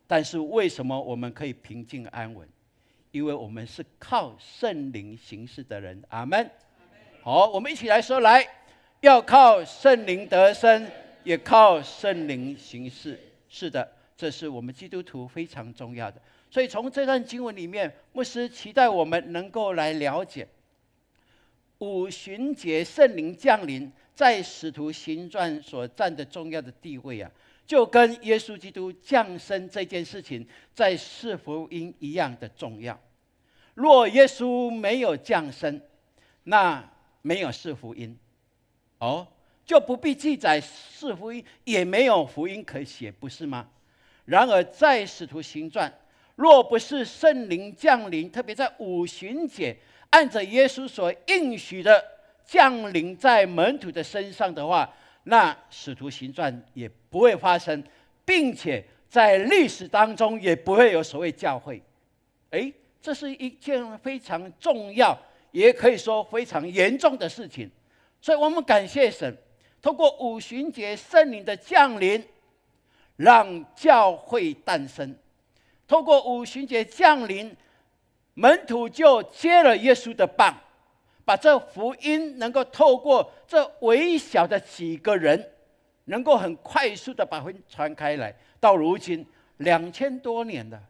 但是为什么我们可以平静安稳？因为我们是靠圣灵行事的人。阿们。好，我们一起来说，来，要靠圣灵得生，也靠圣灵行事。是的，这是我们基督徒非常重要的。所以从这段经文里面，牧师期待我们能够来了解五旬节圣灵降临在使徒行传所占的重要的地位啊，就跟耶稣基督降生这件事情在四福音一样的重要。若耶稣没有降生，那没有四福音，就不必记载四福音，也没有福音可写，不是吗？然而在使徒行传，若不是圣灵降临，特别在五旬节按着耶稣所应许的降临在门徒的身上的话，那使徒行传也不会发生，并且在历史当中也不会有所谓教会。这是一件非常重要，也可以说非常严重的事情。所以我们感谢神，透过五旬节圣灵的降临，让教会诞生。透过五旬节降临，门徒就接了耶稣的棒，把这福音能够透过这微小的几个人，能够很快速的把福音传开来。到如今2000多年了，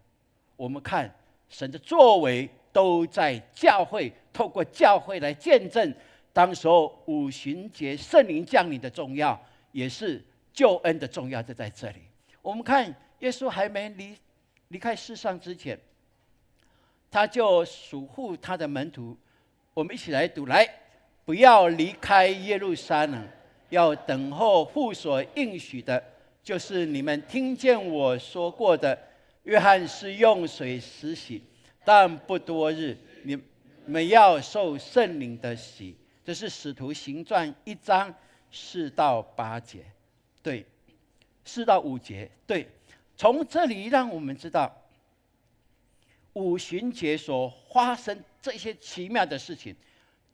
我们看神的作为都在教会，透过教会来见证当时候五旬节圣灵降临的重要，也是救恩的重要，就在这里。我们看耶稣还没离开世上之前，他就嘱咐他的门徒，我们一起来读，来，不要离开耶路撒冷，要等候父所应许的，就是你们听见我说过的。约翰是用水施洗，但不多日，你们要受圣灵的洗。这是使徒行传1章4到8节，对，4到5节，对。从这里让我们知道，五旬节所发生这些奇妙的事情，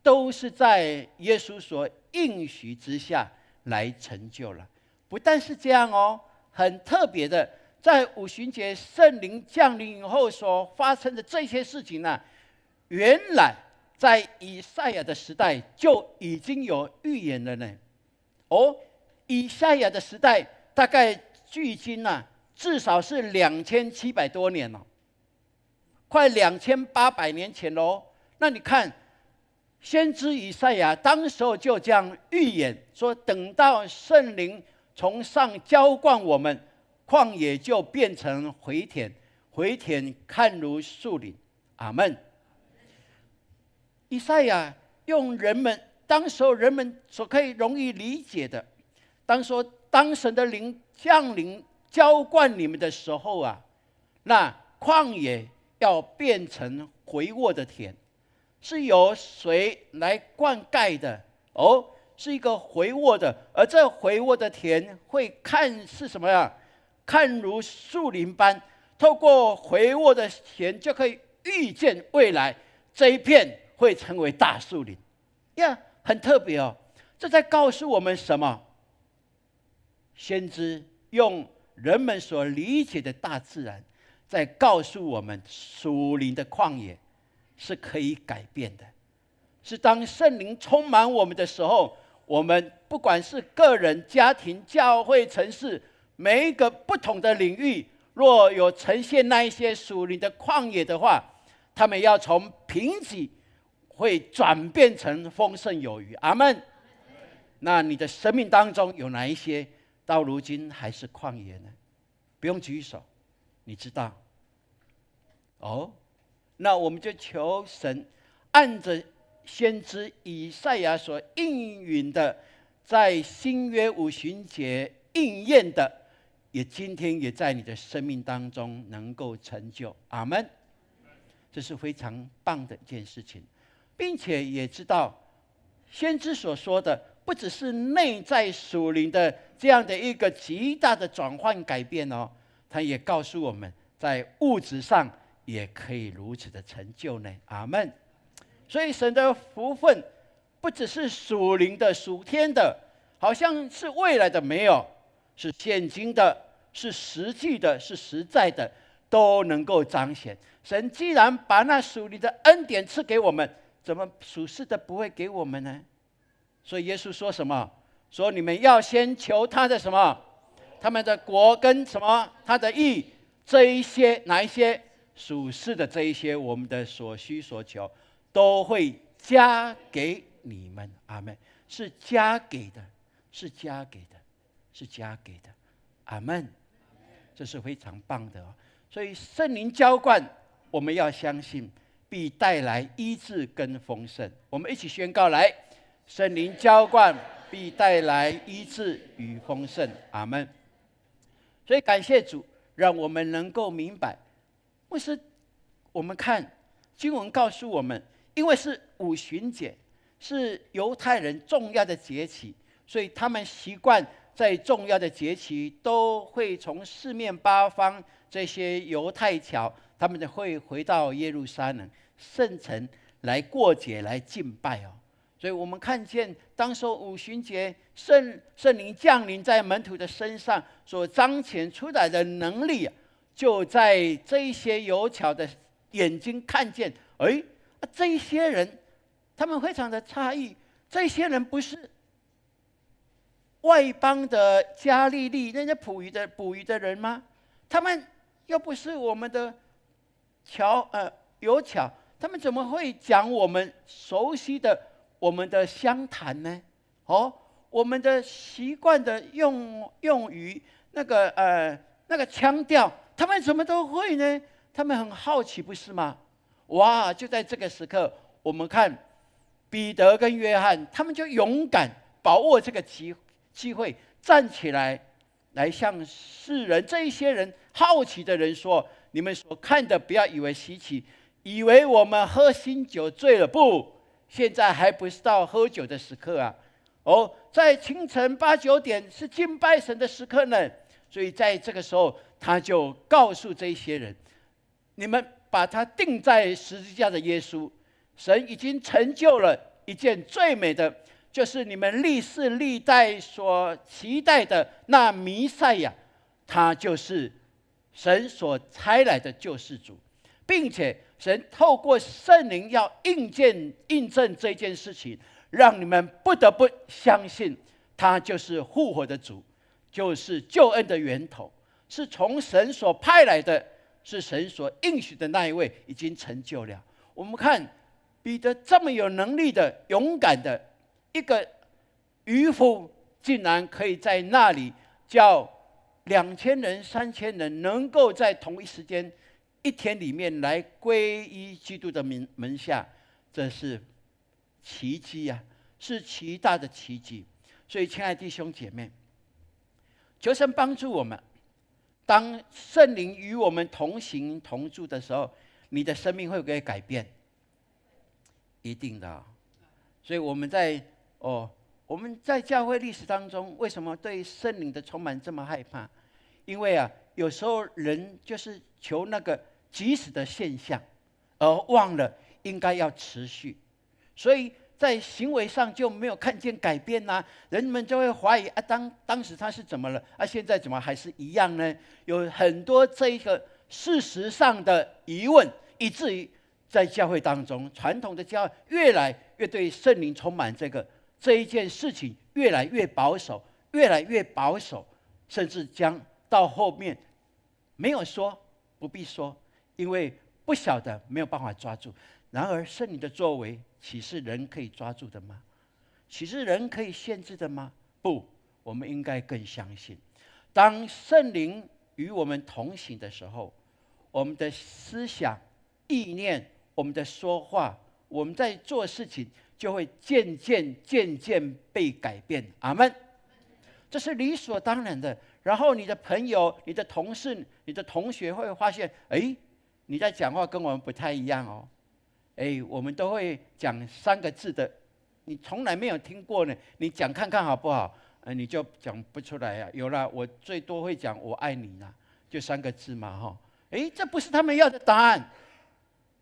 都是在耶稣所应许之下来成就了。不但是这样很特别的，在五旬节圣灵降临以后所发生的这些事情呢，原来在以赛亚的时代就已经有预言了呢。以赛亚的时代大概距今至少是2700多年了，快2800年前喽。那你看，先知以赛亚当时候就这样预言说，等到圣灵从上浇灌我们，旷野就变成回田，回田看如树林。阿们。以赛亚用当时候人们所可以容易理解的，当神的灵降临浇灌你们的时候那旷野要变成肥沃的田，是由水来灌溉的是一个肥沃的，而这肥沃的田会看是什么呀？看如树林般，透过肥沃的田就可以预见未来这一片会成为大树林很特别这在告诉我们什么？先知用人们所理解的大自然，在告诉我们属灵的旷野是可以改变的。是当圣灵充满我们的时候，我们不管是个人、家庭、教会、城市，每一个不同的领域，若有呈现那一些属灵的旷野的话，他们要从贫瘠会转变成丰盛有余。阿们。那你的生命当中有哪一些到如今还是旷野呢？不用举手，你知道。那我们就求神按着先知以赛亚所应允的，在新约五旬节应验的，也今天也在你的生命当中能够成就。阿们。这是非常棒的一件事情，并且也知道先知所说的不只是内在属灵的这样的一个极大的转换改变他也告诉我们在物质上也可以如此的成就呢。阿们。所以神的福分不只是属灵的、属天的，好像是未来的，没有，是现今的，是实际的，是实在的，都能够彰显。神既然把那属灵的恩典赐给我们，怎么属世的不会给我们呢？所以耶稣说什么？说你们要先求他的什么？他们的国跟什么？他的义。这一些哪一些属世的这一些，我们的所需所求都会加给你们。阿们。是加给的，是加给的，是加给的。阿们。这是非常棒的所以圣灵浇灌，我们要相信必带来医治跟丰盛。我们一起宣告来：圣灵浇灌必带来医治与丰盛。阿们。所以感谢主，让我们能够明白，为什么我们看经文告诉我们，因为是五旬节，是犹太人重要的节期，所以他们习惯在重要的节期都会从四面八方这些犹太侨，他们会回到耶路撒冷圣城来过节，来敬拜所以我们看见当时五旬节圣灵降临在门徒的身上所彰显出来的能力就在这一些犹侨的眼睛看见，这一些人他们非常的诧异，这些人不是外邦的加利利那些捕鱼的人吗？他们又不是我们的犹侨，他们怎么会讲我们熟悉的我们的乡谈呢？我们的习惯的用语那个腔调，他们怎么都会呢？他们很好奇，不是吗？哇！就在这个时刻，我们看彼得跟约翰，他们就勇敢把握这个机会，站起来，来向世人这一些人好奇的人说：你们所看的不要以为稀奇，以为我们喝新酒醉了，不，现在还不是到喝酒的时刻啊！在清晨8、9点是敬拜神的时刻呢。所以在这个时候，他就告诉这些人：你们把他钉在十字架的耶稣，神已经成就了一件最美的，就是你们历世历代所期待的那弥赛亚，他就是神所差来的救世主，并且神透过圣灵要印证这件事情，让你们不得不相信他就是复活的主，就是救恩的源头，是从神所派来的，是神所应许的那一位，已经成就了。我们看彼得这么有能力的、勇敢的一个渔夫，竟然可以在那里叫2000人、3000人能够在同一时间、一天里面来皈依基督的门下，这是奇迹啊，是极大的奇迹。所以，亲爱的弟兄姐妹，求神帮助我们。当圣灵与我们同行同住的时候，你的生命会不会改变？一定的。所以我们在教会历史当中，为什么对圣灵的充满这么害怕？因为有时候人就是求那个即时的现象，而忘了应该要持续。所以在行为上就没有看见改变呐、人们就会怀疑啊，当时他是怎么了啊？现在怎么还是一样呢？有很多这一个事实上的疑问，以至于在教会当中，传统的教会越来越对圣灵充满这一件事情越来越保守，越来越保守，甚至将到后面没有说，不必说，因为不晓得，没有办法抓住。然而圣灵的作为，岂是人可以抓住的吗？岂是人可以限制的吗？不，我们应该更相信，当圣灵与我们同行的时候，我们的思想、意念、我们的说话，我们在做事情，就会渐渐被改变。阿们。这是理所当然的。然后你的朋友、你的同事、你的同学会发现，哎，你在讲话跟我们不太一样哦。哎，我们都会讲3个字的，你从来没有听过呢。你讲看看好不好？你就讲不出来呀。有啦，我最多会讲我爱你啦，就3个字嘛哈。哎，这不是他们要的答案。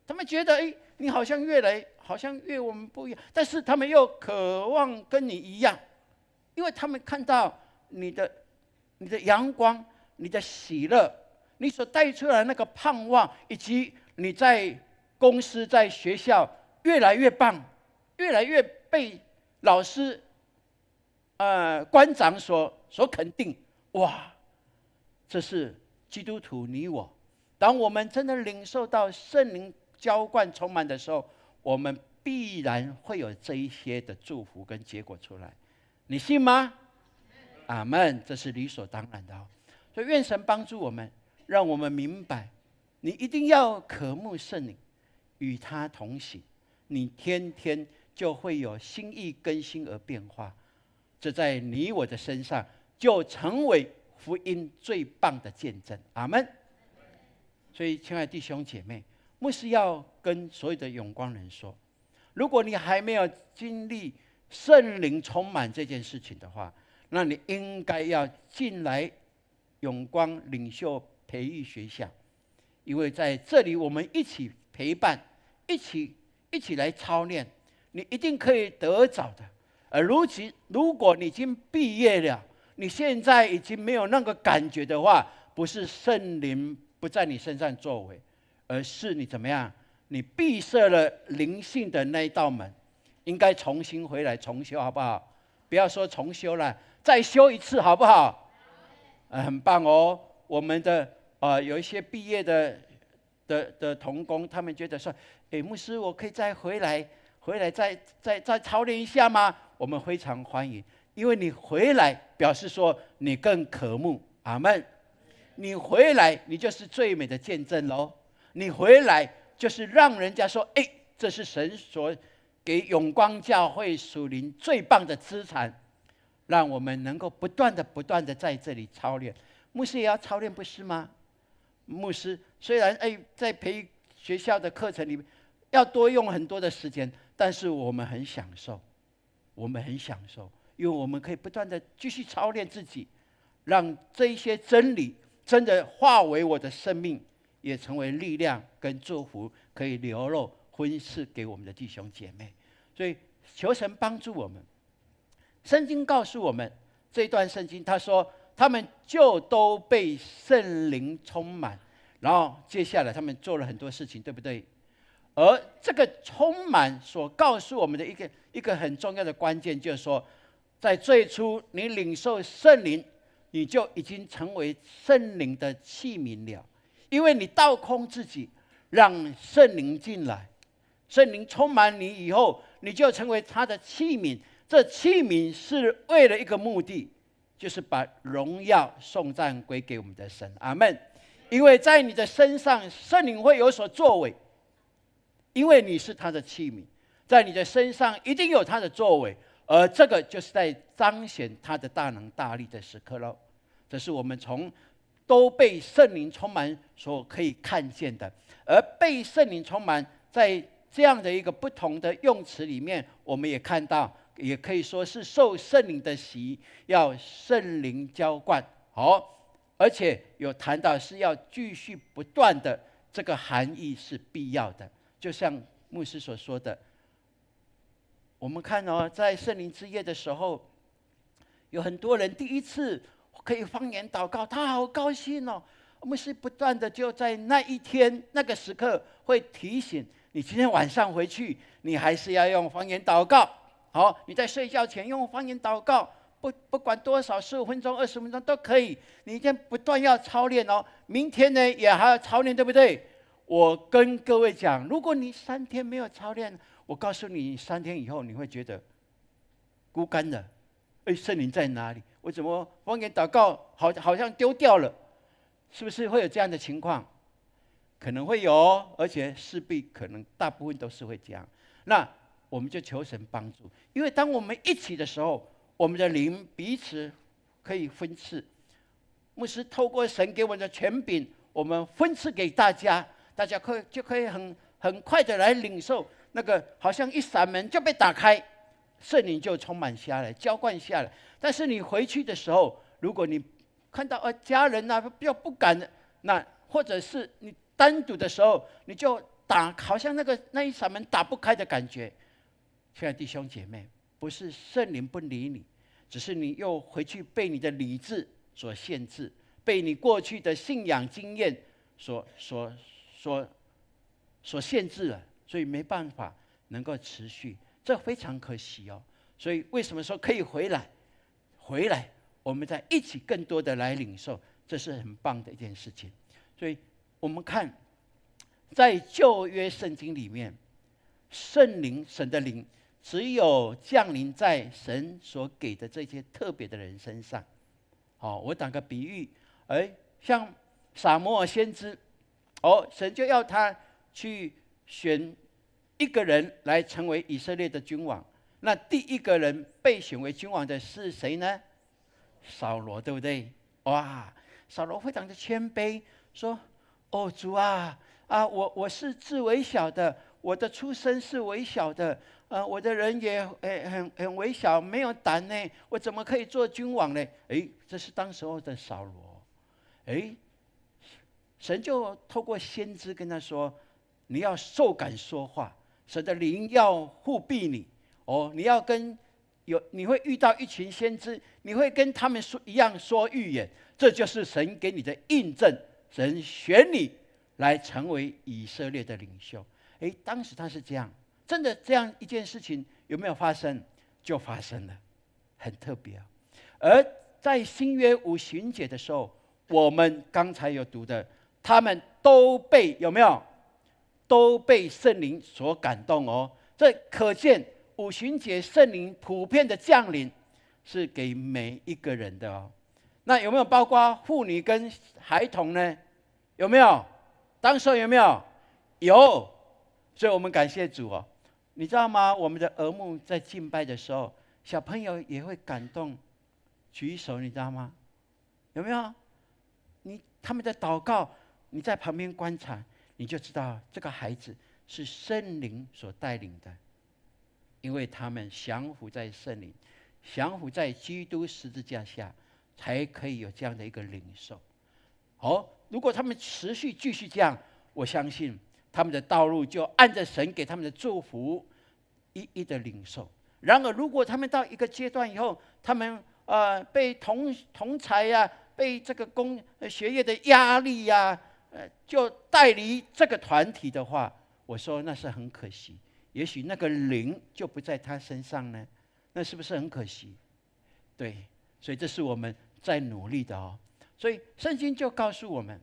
他们觉得，哎，你好像越我们不一样，但是他们又渴望跟你一样，因为他们看到你的阳光、你的喜乐，你所带出来那个盼望，以及你在公司、在学校越来越棒，越来越被老师、官长所肯定。哇，这是基督徒你我。当我们真的领受到圣灵浇灌充满的时候，我们必然会有这一些的祝福跟结果出来。你信吗？阿们，这是理所当然的。所以愿神帮助我们，让我们明白，你一定要渴慕圣灵，与他同行，你天天就会有心意更新而变化。这在你我的身上，就成为福音最棒的见证。阿们。所以，亲爱的弟兄姐妹，牧师要跟所有的永光人说，如果你还没有经历圣灵充满这件事情的话，那你应该要进来永光领袖培育学校，因为在这里我们一起陪伴，一起来操练，你一定可以得着的。而如果你已经毕业了，你现在已经没有那个感觉的话，不是圣灵不在你身上作为，而是你怎么样？你闭塞了灵性的那一道门，应该重新回来重修，好不好？不要说重修了，再修一次，好不好？很棒哦。我们的有一些毕业的同工，他们觉得说，哎，牧师，我可以再回来再操练一下吗？我们非常欢迎，因为你回来表示说你更渴慕。阿们。你回来，你就是最美的见证喽。你回来就是让人家说，哎，这是神所给永光教会属灵最棒的资产，让我们能够不断的在这里操练。牧师也要操练，不是吗？牧师虽然在培育学校的课程里面要多用很多的时间，但是我们很享受，因为我们可以不断的继续操练自己，让这一些真理真的化为我的生命，也成为力量跟祝福，可以流露分赐给我们的弟兄姐妹。所以求神帮助我们。圣经告诉我们这一段圣经，他说他们就都被圣灵充满，然后接下来他们做了很多事情，对不对？而这个充满所告诉我们的一个很重要的关键，就是说，在最初你领受圣灵，你就已经成为圣灵的器皿了，因为你倒空自己，让圣灵进来，圣灵充满你以后，你就成为他的器皿。这器皿是为了一个目的，就是把荣耀颂赞归给我们的神。阿们。因为在你的身上，圣灵会有所作为，因为你是他的器皿，在你的身上一定有他的作为。而这个就是在彰显他的大能大力的时刻喽。这是我们从都被圣灵充满所可以看见的。而被圣灵充满，在这样的一个不同的用词里面，我们也看到，也可以说是受圣灵的洗，要圣灵浇灌。好，而且有谈到是要继续不断的，这个含义是必要的。就像牧师所说的，我们看哦，在圣灵之夜的时候，有很多人第一次可以方言祷告，他好高兴哦。我们是不断的就在那一天那个时刻会提醒你，今天晚上回去，你还是要用方言祷告。好，你在睡觉前用方言祷告，不管多少，15分钟、20分钟都可以。你一天不断要操练哦，明天呢也还要操练，对不对？我跟各位讲，如果你3天没有操练，我告诉你，3天以后你会觉得孤单的。圣灵在哪里？我怎么方言祷告好像丢掉了？是不是会有这样的情况？可能会有，而且势必可能大部分都是会这样。那我们就求神帮助，因为当我们一起的时候，我们的灵彼此可以分赐。牧师透过神给我们的权柄，我们分赐给大家，大家就可以很快的来领受那个，好像一扇门就被打开，圣灵就充满下来，浇灌下来。但是你回去的时候，如果你看到家人比较不敢，那或者是你单独的时候，你就好像那一扇门打不开的感觉。亲爱的弟兄姐妹，不是圣灵不理你，只是你又回去被你的理智所限制，被你过去的信仰经验所限制了，所以没办法能够持续，这非常可惜哦。所以为什么说可以回来，我们再一起更多的来领受，这是很棒的一件事情。所以我们看在旧约圣经里面，圣灵神的灵只有降临在神所给的这些特别的人身上。我打个比喻，像撒母耳先知，神就要他去选一个人来成为以色列的君王。那第一个人被选为君王的是谁呢？扫罗，对不对？哇，扫罗非常的谦卑，说：“主啊，我是自微小的，我的出身是微小的，我的人也很微小，没有胆呢，我怎么可以做君王呢？”这是当时候的扫罗。神就透过先知跟他说：“你要受感说话，神的灵要护庇你。你要你会遇到一群先知，你会跟他们一样说预言，这就是神给你的印证。神选你来成为以色列的领袖。”当时他是这样，真的这样一件事情有没有发生？就发生了，很特别。而在新约五旬节的时候，我们刚才有读的，他们都被圣灵所感动哦。这可见五旬节圣灵普遍的降临是给每一个人的哦。那有没有包括妇女跟孩童呢？有没有？当时有没有？有。所以我们感谢主哦。你知道吗？我们的儿母在敬拜的时候，小朋友也会感动，举手，你知道吗？有没有？他们的祷告，你在旁边观察，你就知道这个孩子是圣灵所带领的，因为他们降服在圣灵，降服在基督十字架下，才可以有这样的一个领受。如果他们持续继续这样，我相信他们的道路就按着神给他们的祝福一一的领受。然而如果他们到一个阶段以后，他们被同侪被这个学业的压力就带离这个团体的话，我说那是很可惜。也许那个灵就不在他身上呢，那是不是很可惜？对，所以这是我们在努力的哦。所以圣经就告诉我们，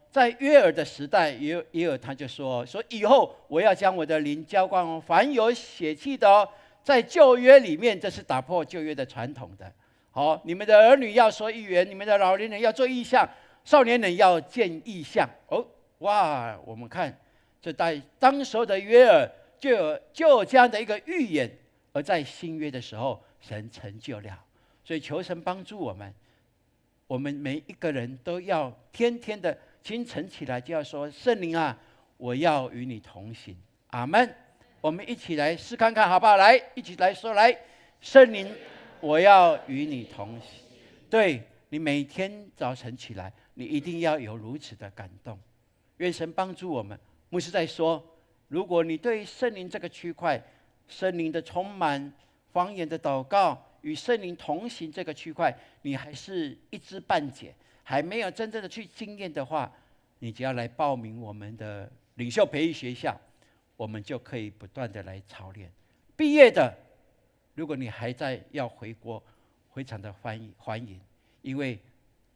在约珥的时代，约珥他就说以后我要将我的灵浇灌凡有血气的哦。在旧约里面，这是打破旧约的传统的。你们的儿女要说预言，你们的老年人要做异象，少年人要见异象。哇，我们看这在当时候的约珥就有这样的一个预言，而在新约的时候，神成就了。所以求神帮助我们每一个人都要天天的清晨起来就要说：圣灵啊，我要与你同行。阿们。我们一起来试看看好不好？来，一起来说：来，圣灵，我要与你同行。对，你每天早晨起来，你一定要有如此的感动。愿神帮助我们。牧师在说，如果你对圣灵这个区块圣灵的充满、方言的祷告、与圣灵同行这个区块，你还是一知半解，还没有真正的去经验的话，你只要来报名我们的领袖培育学校，我们就可以不断的来操练。毕业的，如果你还在要回国，非常的欢迎，因为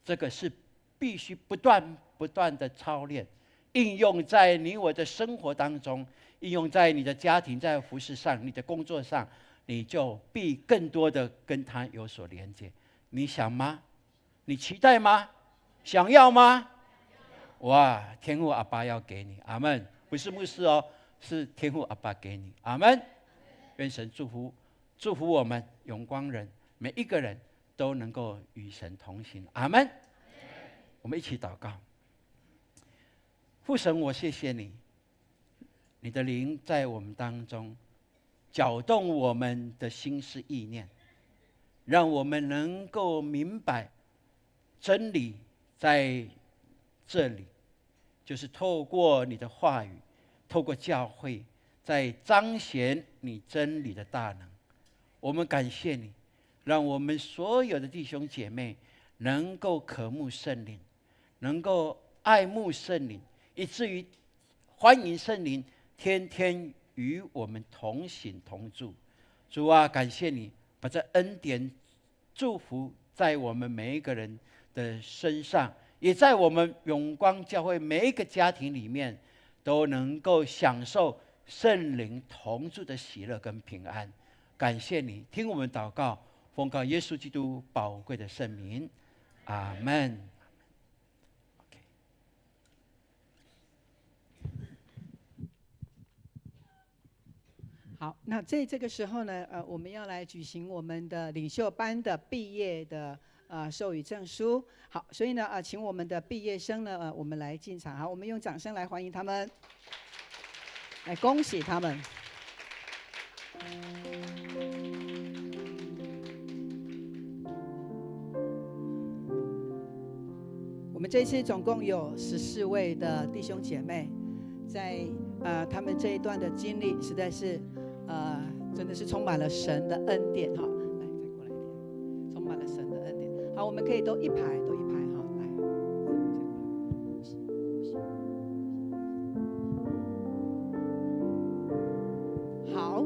这个是必须不断的操练，应用在你我的生活当中，应用在你的家庭、在服事上、你的工作上，你就必更多的跟他有所连接。你想吗？你期待吗？想要吗？哇，天父阿爸要给你，阿们。不是牧师哦，是天父阿爸给你，阿们。愿神祝福我们永光人每一个人都能够与神同行，阿们。我们一起祷告。父神，我谢谢你，你的灵在我们当中搅动我们的心思意念，让我们能够明白真理在这里，就是透过你的话语，透过教会，在彰显你真理的大能。我们感谢你，让我们所有的弟兄姐妹能够渴慕圣灵，能够爱慕圣灵，以至于欢迎圣灵天天与我们同行同住。主啊，感谢你把这恩典祝福在我们每一个人的身上，也在我们永光教会每一个家庭里面，都能够享受圣灵同住的喜乐跟平安。感谢你，听我们祷告，奉靠耶稣基督宝贵的圣名，阿们。好，那在这个时候呢，我们要来举行我们的领袖班的毕业的授予证书。好，所以呢，请我们的毕业生呢，我们来进场。好，我们用掌声来欢迎他们，来恭喜他们。我们这次总共有14位的弟兄姐妹，在他们这一段的经历，实在是真的是充满了神的恩典哈。来，再过来一点，充满了神的恩典。好，我们可以都一排哈，来，好，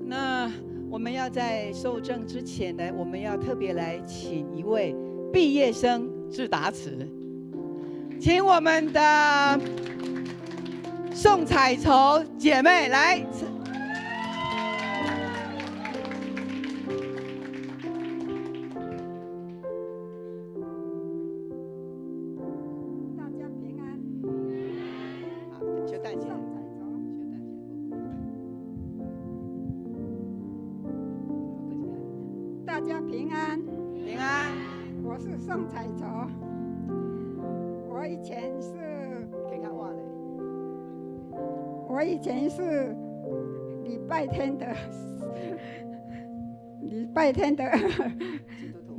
那我们要在受证之前呢，我们要特别来请一位毕业生致答词，请我们的宋彩绸姐妹来。大家平安。好，秀蛋姐。大家平安，平安。我是宋彩绸。我以前是礼拜天的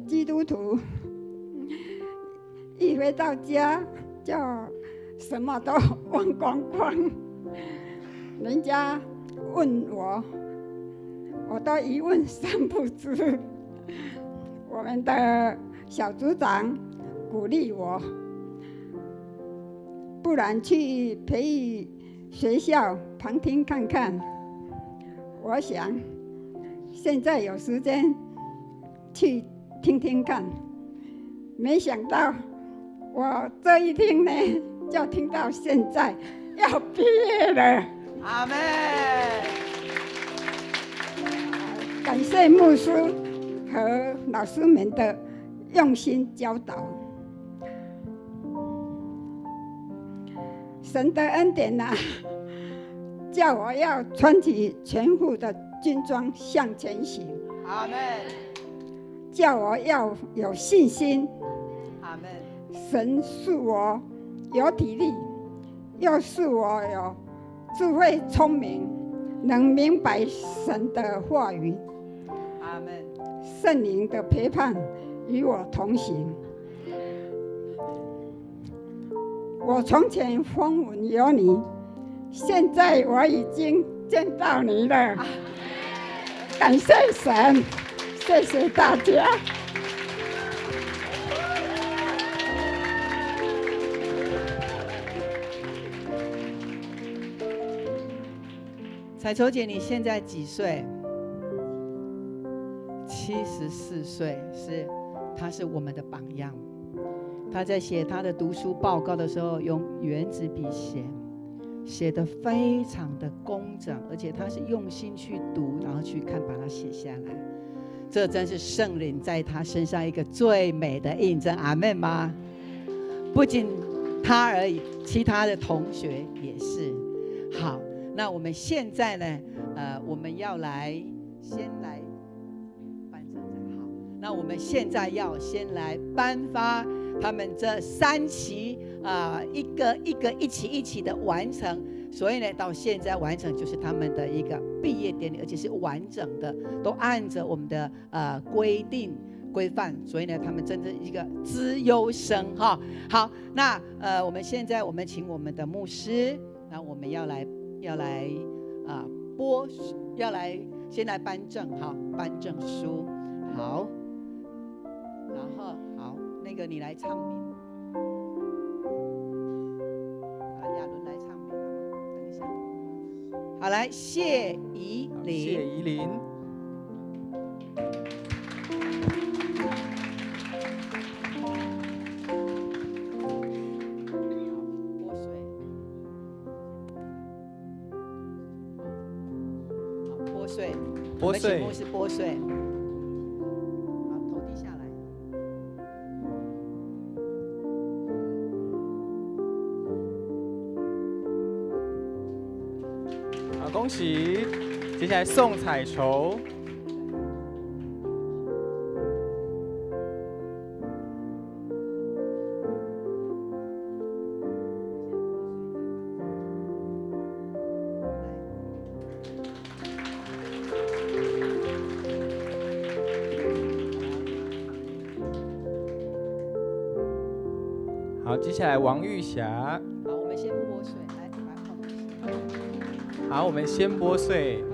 基督徒，一回到家就什么都忘光光，人家问我都一问三不知。我们的小组长鼓励我，不然去培育学校旁听看看。我想现在有时间去听听看，没想到我这一听呢，就听到现在要毕业了。阿们。感谢牧师和老师们的用心教导。神的恩典啊，叫我要穿起全副的军装向前行。阿们。叫我要有信心。阿们。神是我有体力，又是我有智慧聪明，能明白神的话语。阿们。圣灵的陪伴与我同行。我从前风闻有你，现在我已经见到你了。感谢神，谢谢大家。彩球姐，你现在几岁？74岁，她是我们的榜样。她在写她的读书报告的时候，用原子笔写得非常的工整，而且她是用心去读，然后去看，把它写下来。这真是圣灵在她身上一个最美的印证。阿们吗？不仅她而已，其他的同学也是。好。那我们现在呢？我们要先来颁证才好。那我们现在要先来颁发他们这3期一个一起的完成。所以呢，到现在完成就是他们的一个毕业典礼，而且是完整的，都按着我们的规定规范。所以呢，他们真的一个资优生哈。好，那我们现在请我们的牧师，那我们要来先来颁证，好，颁证书，好，然后好，那个你来唱名，亚伦来唱名，等一下，好，来谢怡琳，谢怡琳。拨穗，牧师拨穗，好，头低下来。好，恭喜！接下来送彩球。好，接下来王玉霞。好，我们先拨穗，来，好，我们先拨穗。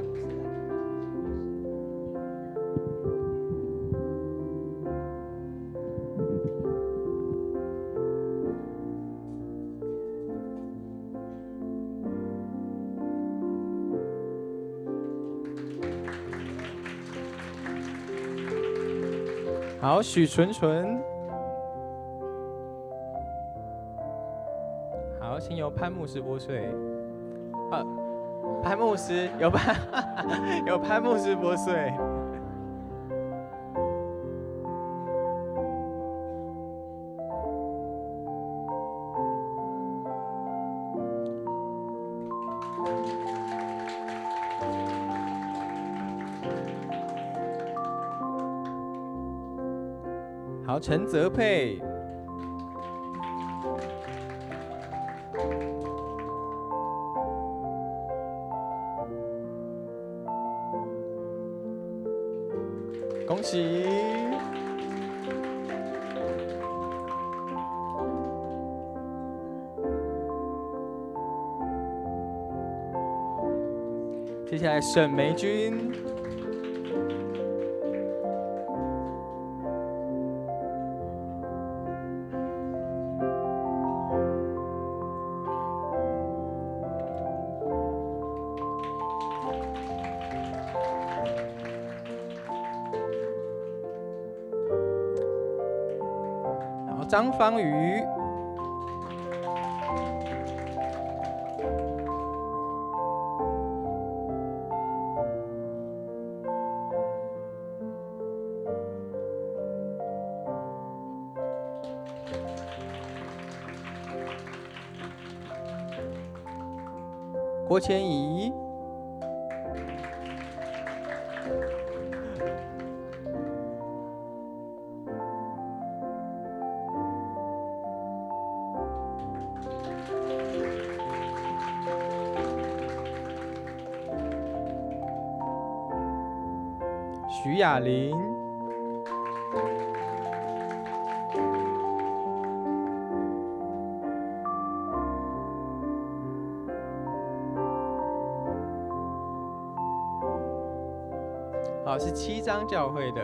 好，许纯纯。好，请由潘牧师拨穗。潘牧师有潘牧师拨穗。好，陈泽佩。恭喜！接下来沈梅君。张芳瑜。郭千怡。徐雅玲。好，好，是7张教会的。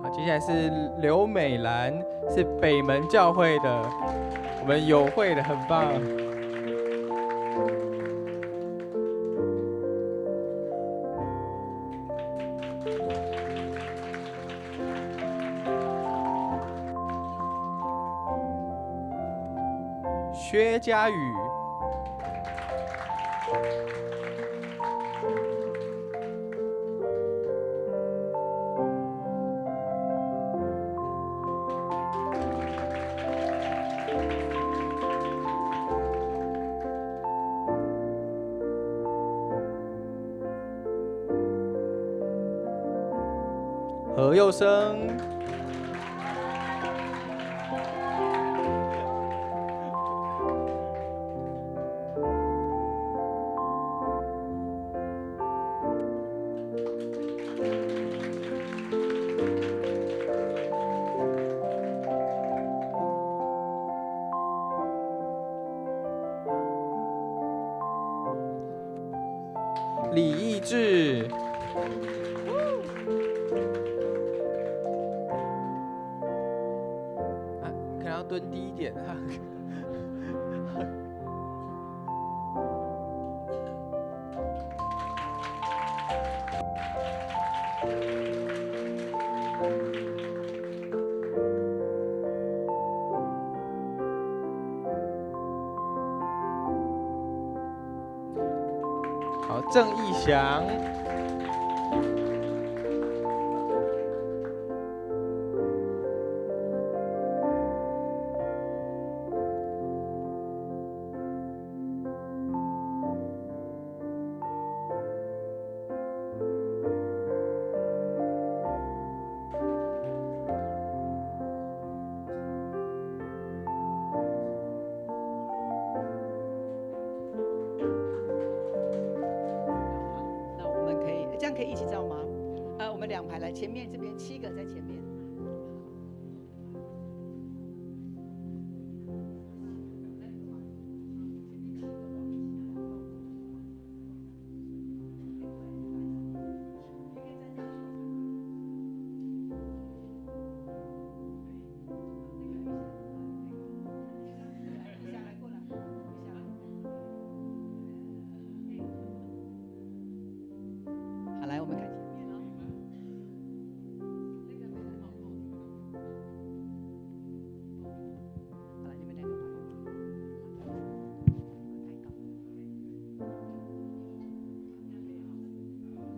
好，接下来是刘美兰，是北门教会的，我们友会的，很棒。薛佳宇，何佑生。李义志，可能要蹲低一点哈。好，郑义祥。这样可以一起照吗？我们2排来，前面这边7个在前面。来，我们看前面哦。好了，你们2个吧。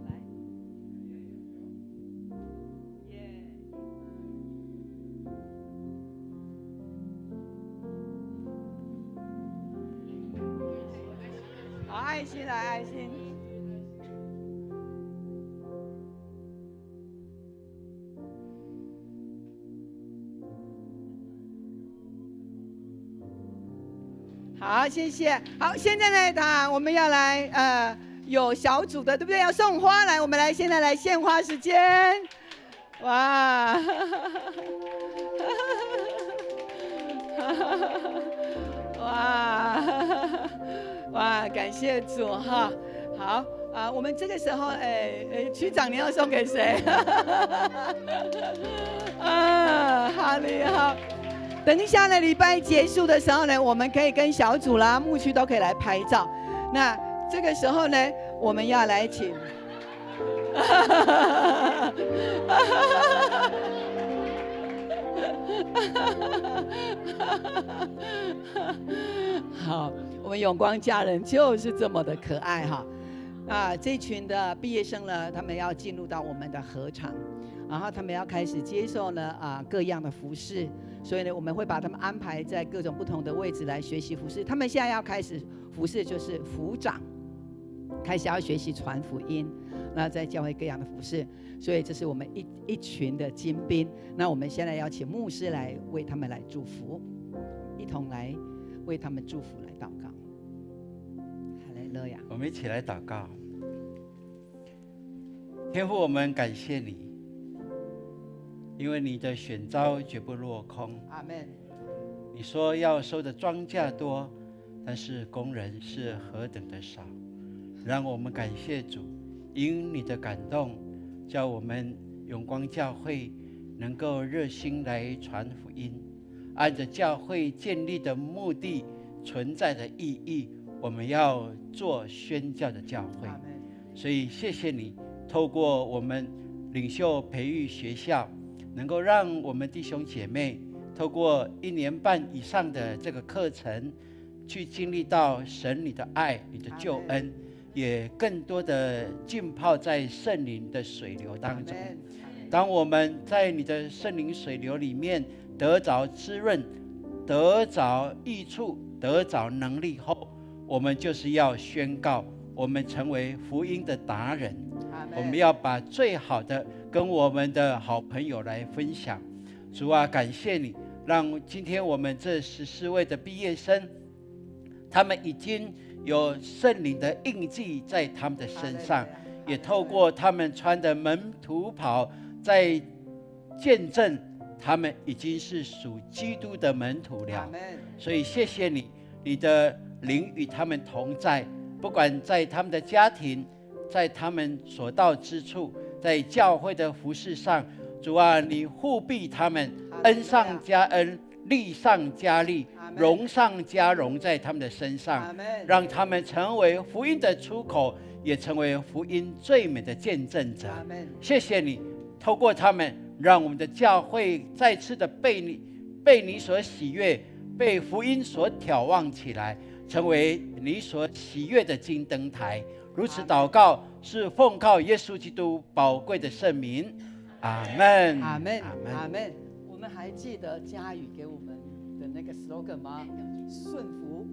来，耶！好，爱心来，爱心。好，谢谢。好，现在呢，我们要来有小组的，对不对？要送花来，我们来现在来献花时间。哇，哇，感谢主哈。好我们这个时候，区长你要送给谁？好厉害。等一下呢，礼拜结束的时候呢，我们可以跟小组啦、牧区都可以来拍照。那这个时候呢，我们要来请，好，我们永光家人就是这么的可爱哈。这群的毕业生呢，他们要进入到我们的合场，然后他们要开始接受呢各样的服事。所以呢，我们会把他们安排在各种不同的位置来学习服事。他们现在要开始服事，就是服长，开始要学习传福音，那在教会各样的服事。所以这是我们一群的精兵。那我们现在要请牧师来为他们来祝福，一同来为他们祝福，来祷告。哈利路亚！我们一起来祷告。天父，我们感谢你。因为你的选召绝不落空，阿们。你说要收的庄稼多，但是工人是何等的少。让我们感谢主，因你的感动，叫我们永光教会能够热心来传福音，按着教会建立的目的、存在的意义，我们要做宣教的教会。所以谢谢你，透过我们领袖培育学校，能够让我们弟兄姐妹透过1年半以上的这个课程，去经历到神你的爱、你的救恩，也更多的浸泡在圣灵的水流当中。当我们在你的圣灵水流里面得着滋润、得着益处、得着能力后，我们就是要宣告，我们成为福音的达人。我们要把最好的跟我们的好朋友来分享。主啊，感谢你，让今天我们这14位的毕业生，他们已经有圣灵的印记在他们的身上，也透过他们穿的门徒袍，在见证他们已经是属基督的门徒了。所以谢谢你，你的灵与他们同在，不管在他们的家庭，在他们所到之处，在教会的服事上，主啊，你护庇他们，恩上加恩，利上加利，荣上加荣在他们的身上，让他们成为福音的出口，也成为福音最美的见证者。谢谢你，透过他们，让我们的教会再次的被你所喜悦，被福音所眺望起来，成为你所喜悦的金灯台。如此祷告，是奉靠耶稣基督宝贵的圣名。阿们，阿们，阿们。我们还记得佳宇给我们的那个 slogan 吗？顺服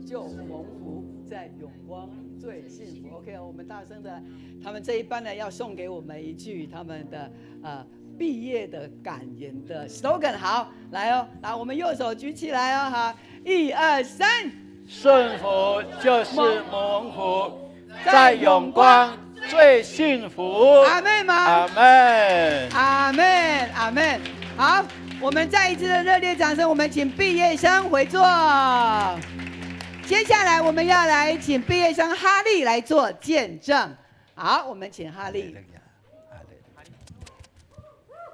就蒙福，在永光最幸福。OK， 我们大声的，他们这一班呢要送给我们一句他们的毕业的感言的 slogan。好，来哦，来，我们右手举起来哦，好，1、2、3，顺服就是蒙福，在永光最幸福。阿们吗？阿们，阿们，阿们。好，我们再一次的热烈掌声，我们请毕业生回座。接下来我们要来请毕业生哈利来做见证。好，我们请哈利。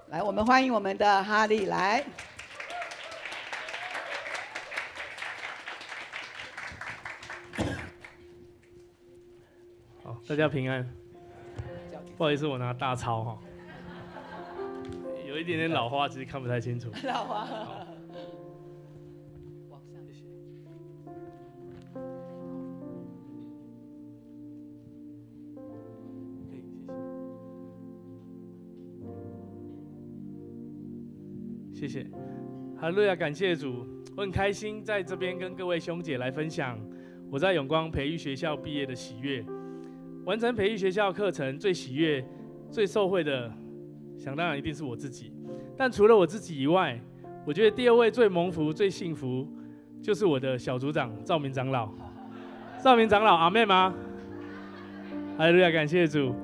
来，我们欢迎我们的哈利来。好，大家平安。不好意思，我拿大抄哈，有一点点老花，其实看不太清楚。老花。谢谢，哈利路亚，感谢主，我很开心在这边跟各位兄姐来分享我在永光培育学校毕业的喜悦。完成培育学校课程，最喜悦、最受惠的，想当然一定是我自己。但除了我自己以外，我觉得第2位最蒙福、最幸福，就是我的小组长赵明长老。赵明长老，阿们吗？哈利路亚，感谢主。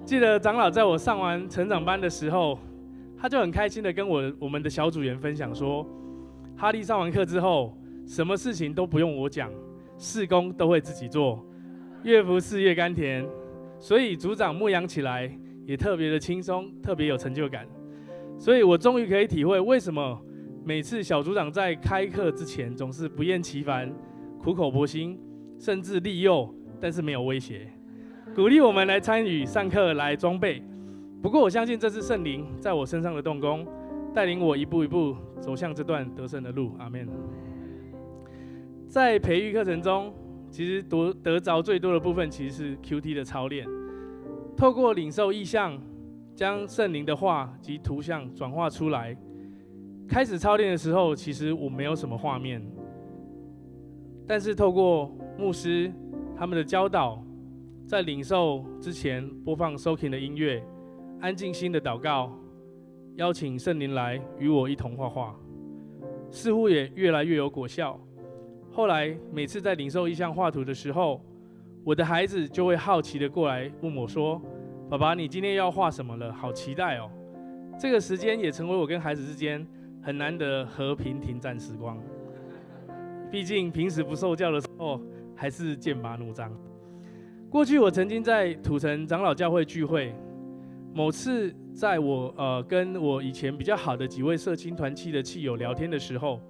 记得长老在我上完成长班的时候，他就很开心的跟我们的小组员分享说，哈利上完课之后，什么事情都不用我讲，事工都会自己做。越服侍越甘甜，所以组长牧养起来也特别的轻松，特别有成就感。所以我终于可以体会为什么每次小组长在开课之前总是不厌其烦、苦口婆心，甚至利诱，但是没有威胁，鼓励我们来参与上课来装备。不过我相信这是圣灵在我身上的动工，带领我一步一步走向这段得胜的路。阿们。在培育课程中，其实得着最多的部分其实是 QT 的操练，透过领受意象，将圣灵的话及图像转化出来。开始操练的时候，其实我没有什么画面，但是透过牧师他们的教导，在领受之前播放 soaking 的音乐，安静心的祷告，邀请圣灵来与我一同画画，似乎也越来越有果效。后来每次在领受意象画图的时候，我的孩子就会好奇的过来问我说，爸爸，你今天要画什么了？好期待哦。这个时间也成为我跟孩子之间很难得和平停战时光。毕竟平时不受教的时候还是剑拔弩张。过去我曾经在土城长老教会聚会，某次在我跟我以前比较好的几位社青团契的契友聊天的时候，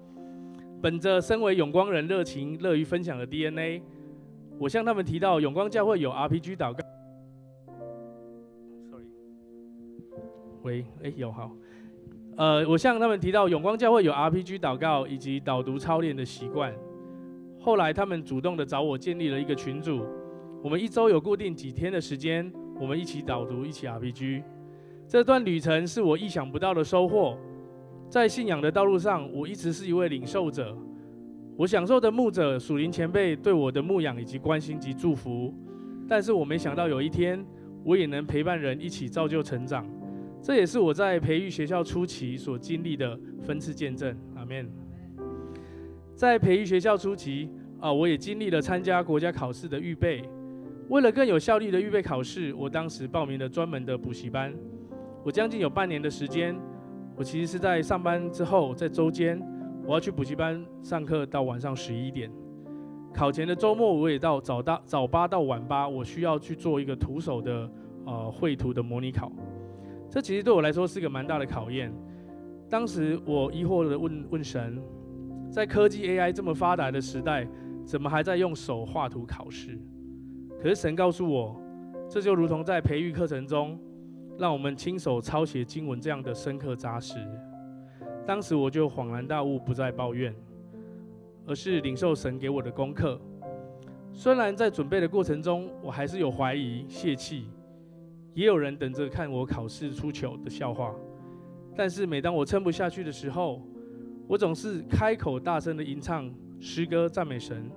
本着身为永光人热情乐于分享的 DNA， 我向他们提到永光教会有 RPG 祷告。有好。我向他们提到永光教会有 RPG 祷告以及导读操练的习惯。后来他们主动的找我建立了一个群组，我们1周有固定几天的时间，我们一起导读，一起 RPG。这段旅程是我意想不到的收获。在信仰的道路上，我一直是一位领受者。我享受的牧者、属灵前辈对我的牧养以及关心及祝福，但是我没想到有一天，我也能陪伴人一起造就成长。这也是我在培育学校初期所经历的分次见证。阿们。在培育学校初期，我也经历了参加国家考试的预备。为了更有效率的预备考试，我当时报名了专门的补习班。我将近有半年的时间，我其实是在上班之后，在周间，我要去补习班上课到晚上11点。考前的周末，我也到早8到晚8，我需要去做一个徒手的绘图的模拟考。这其实对我来说是一个蛮大的考验。当时我疑惑地问神，在科技 AI 这么发达的时代，怎么还在用手画图考试？可是神告诉我，这就如同在培育课程中，让我们亲手抄写经文这样的深刻扎实。当时我就恍然大悟，不再抱怨，而是领受神给我的功课。虽然在准备的过程中，我还是有怀疑、泄气，也有人等着看我考试出糗的笑话。但是每当我撑不下去的时候，我总是开口大声的吟唱诗歌赞美神。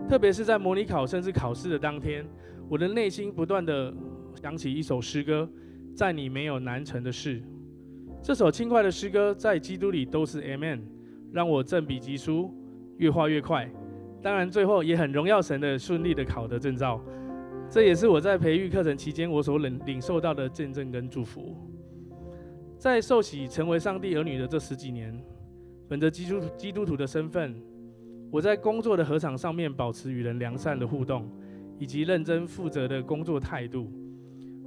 特别是在模拟考甚至考试的当天，我的内心不断的想起一首诗歌，在你没有难成的事。这首轻快的诗歌在基督里都是 Amen， 让我振笔疾书，越画越快。当然最后也很荣耀神的顺利的考得证照。这也是我在培育课程期间我所领受到的见证跟祝福。在受洗成为上帝儿女的这10几年，本着基督徒的身份，我在工作的禾场上面保持与人良善的互动，以及认真负责的工作态度。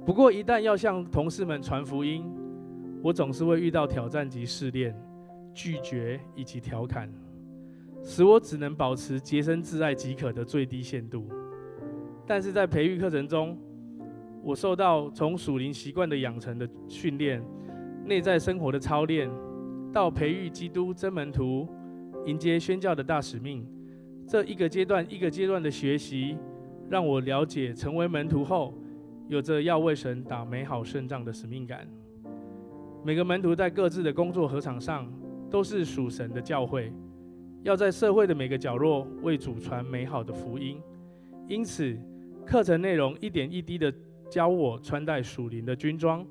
不过一旦要向同事们传福音，我总是会遇到挑战及试炼、拒绝以及调侃，使我只能保持洁身自爱即可的最低限度。但是在培育课程中，我受到从属灵习惯的养成的训练，内在生活的操练，到培育基督真门徒，迎接宣教的大使命，这一个阶段一个阶段的学习，让我了解成为门徒后，有着要为神打美好胜仗的使命感。每个门徒在各自的工作禾场上，都是属神的教会，要在社会的每个角落为主传美好的福音。因此，课程内容一点一滴的教我穿戴属灵的军装，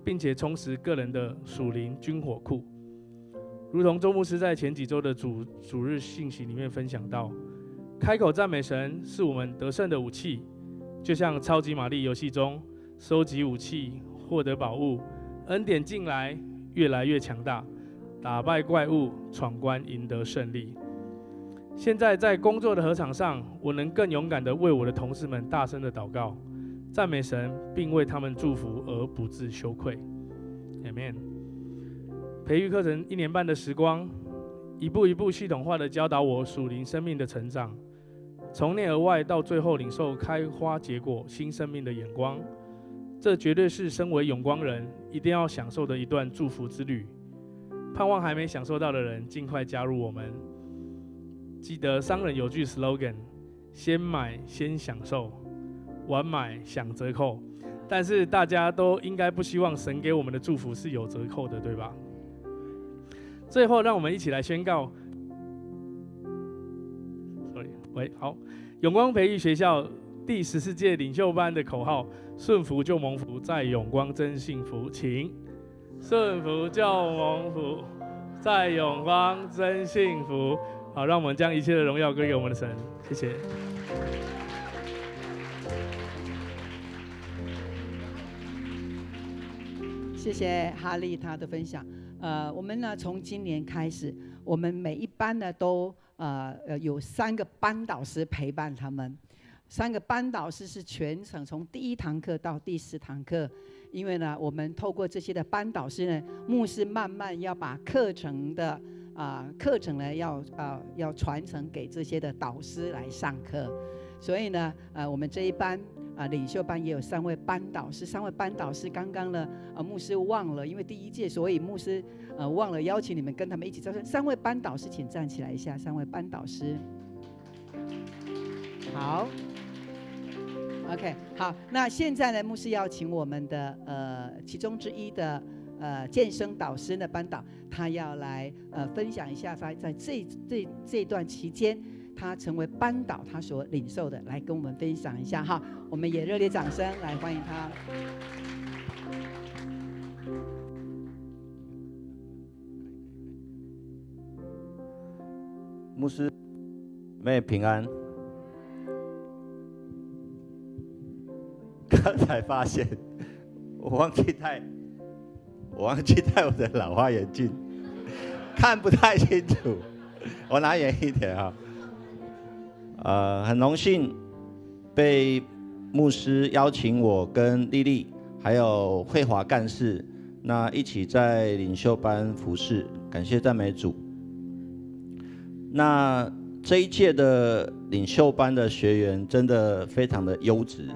并且充实个人的属灵军火库。如同周牧师在前几周的主日信息里面分享到，开口赞美神是我们得胜的武器，就像超级玛丽游戏中收集武器、获得宝物，恩典进来越来越强大，打败怪物，闯关赢得胜利。现在在工作的禾场上，我能更勇敢地为我的同事们大声的祷告、赞美神，并为他们祝福而不自羞愧。Amen。培育课程1年半的时光，一步一步系统化的教导我属灵生命的成长，从内而外到最后领受开花结果新生命的眼光。这绝对是身为永光人一定要享受的一段祝福之旅。盼望还没享受到的人尽快加入我们。记得商人有句 slogan， 先买先享受，晚买享折扣。但是大家都应该不希望神给我们的祝福是有折扣的，对吧？最后让我们一起来宣告好，永光培育学校第14届领袖班的口号：顺服就蒙福，在永光真幸福。请顺服就蒙福，在永光真幸福。好，让我们将一切的荣耀归给我们的神。谢谢。谢谢哈利他的分享。我们呢从今年开始，我们每一班呢都有3个班导师陪伴他们。3个班导师是全程从第1堂课到第10堂课，因为呢，我们透过这些的班导师呢，牧师慢慢要把课程呢要传承给这些的导师来上课，所以呢，我们这一班领袖班也有3位班导师，3位班导师刚刚呢，牧师忘了，因为第1届，所以牧师忘了邀请你们跟他们一起招生。3位班导师，请站起来一下，3位班导师，好。OK， 好，那现在呢，牧师要请我们的其中之一的健身导师的班导，他要来分享一下他在这段期间，他成为班导他所领受的，来跟我们分享一下哈。我们也热烈掌声来欢迎他。牧师，妹平安。刚才发现我忘记戴我的老花眼镜，看不太清楚，我拿远一点啊。很荣幸被牧师邀请我跟丽丽还有慧华干事，那一起在领袖班服侍，感谢赞美主。那这一届的领袖班的学员真的非常的优质。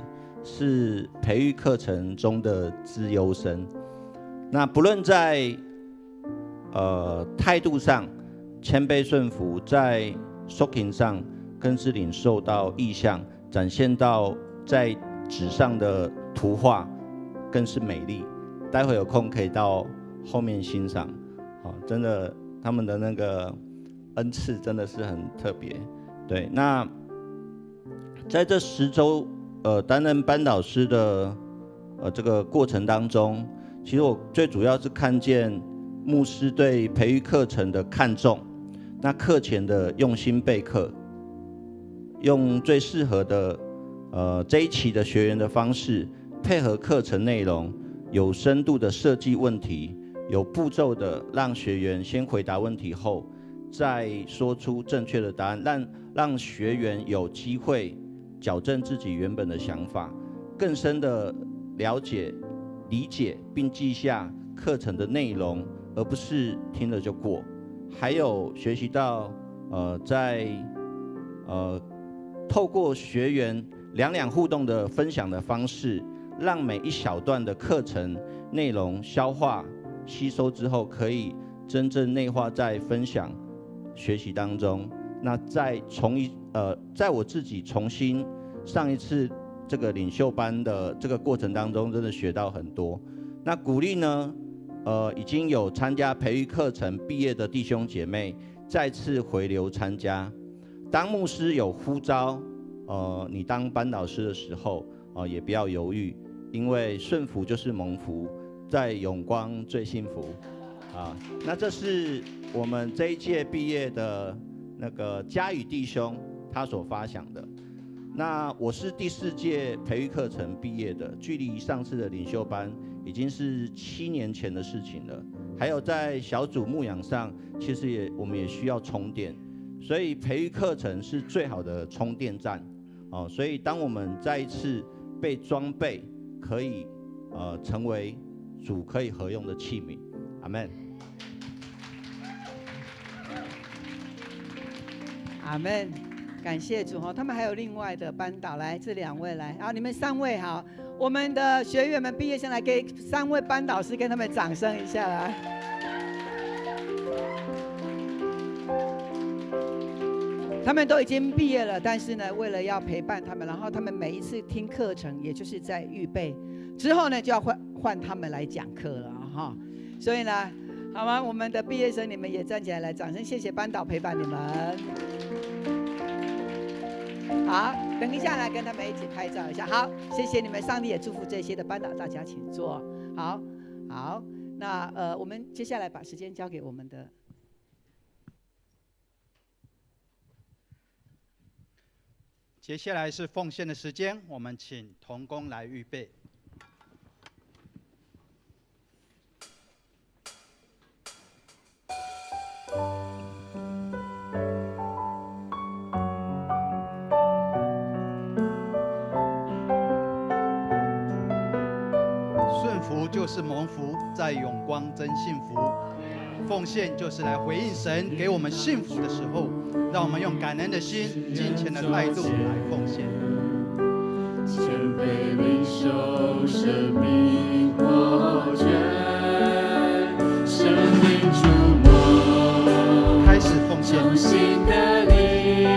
是培育课程中的资优生，那不论在态度上谦卑顺服，在 soaking 上更是领受到意象，展现到在纸上的图画更是美丽。待会有空可以到后面欣赏，真的他们的那个恩赐真的是很特别。对，那在这10周。担任班导师的这个过程当中，其实我最主要是看见牧师对培育课程的看重，那课前的用心备课，用最适合的这一期的学员的方式，配合课程内容，有深度的设计问题，有步骤的让学员先回答问题后，再说出正确的答案，让学员有机会矫正自己原本的想法，更深的了解、理解并记下课程的内容，而不是听了就过。还有学习到透过学员两互动的分享的方式，让每一小段的课程内容消化吸收之后，可以真正内化在分享学习当中。那在我自己重新上一次这个领袖班的这个过程当中，真的学到很多。那鼓励呢，已经有参加培育课程毕业的弟兄姐妹，再次回流参加。当牧师有呼召，你当班导师的时候，也不要犹豫，因为顺服就是蒙福，在永光最幸福。那这是我们这一届毕业的那个嘉宇弟兄他所发想的。那我是第4届培育课程毕业的，距离上次的领袖班已经是7年前的事情了。还有在小组牧养上，其实我们也需要充电，所以培育课程是最好的充电站。所以当我们再一次被装备，可以成为主可以合用的器皿。阿们。阿们。感谢主哈，他们还有另外的班导，来这2位来，好，你们3位好，我们的学员们毕业生来给3位班导师跟他们掌声一下来。他们都已经毕业了，但是呢，为了要陪伴他们，然后他们每一次听课程，也就是在预备之后呢，就要换他们来讲课了哈。所以呢，好吗？我们的毕业生，你们也站起来，来掌声谢谢班导陪伴你们。好，等一下来跟他们一起拍照一下。好，谢谢你们，上帝也祝福这些的班导，大家请坐。好，那我们接下来把时间交给我们的。接下来是奉献的时间，我们请同工来预备。就是蒙福，在永光真幸福。奉献就是来回应神给我们幸福的时候，让我们用感恩的心、金钱的态度来奉献。谦卑领受生命活泉，生命触摸，开始奉献。重新的你，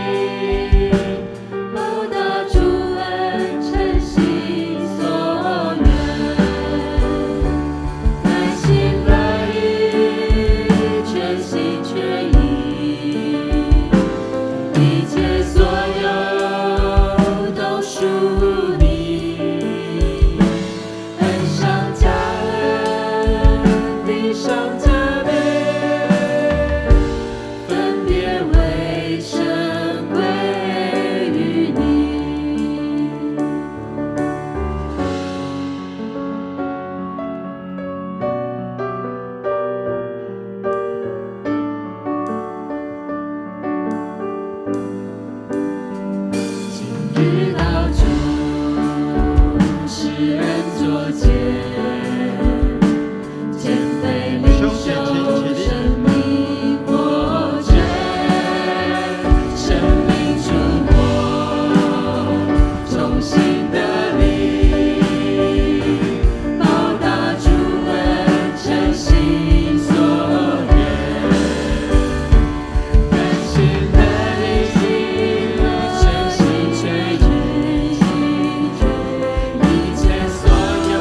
报答主恩，诚心所愿，甘心乐意，全心全意，一切所有都属你，恩上加恩，礼上加倍，分别为圣归于你。今日道主，世人作见，谦卑领受生命活泉，生命触摸，重新的力，报答主恩，诚心所愿，甘心的理性，全心全意，一切所有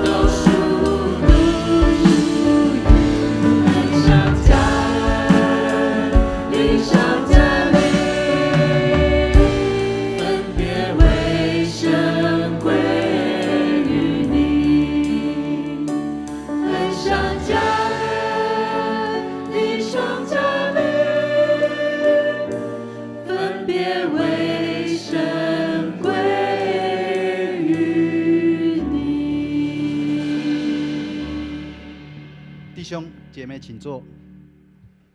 都属你，恩上加恩，礼上加倍，分别为圣归于你，恩上加恩，礼上加倍，分别为圣归于你。弟兄姐妹，请坐。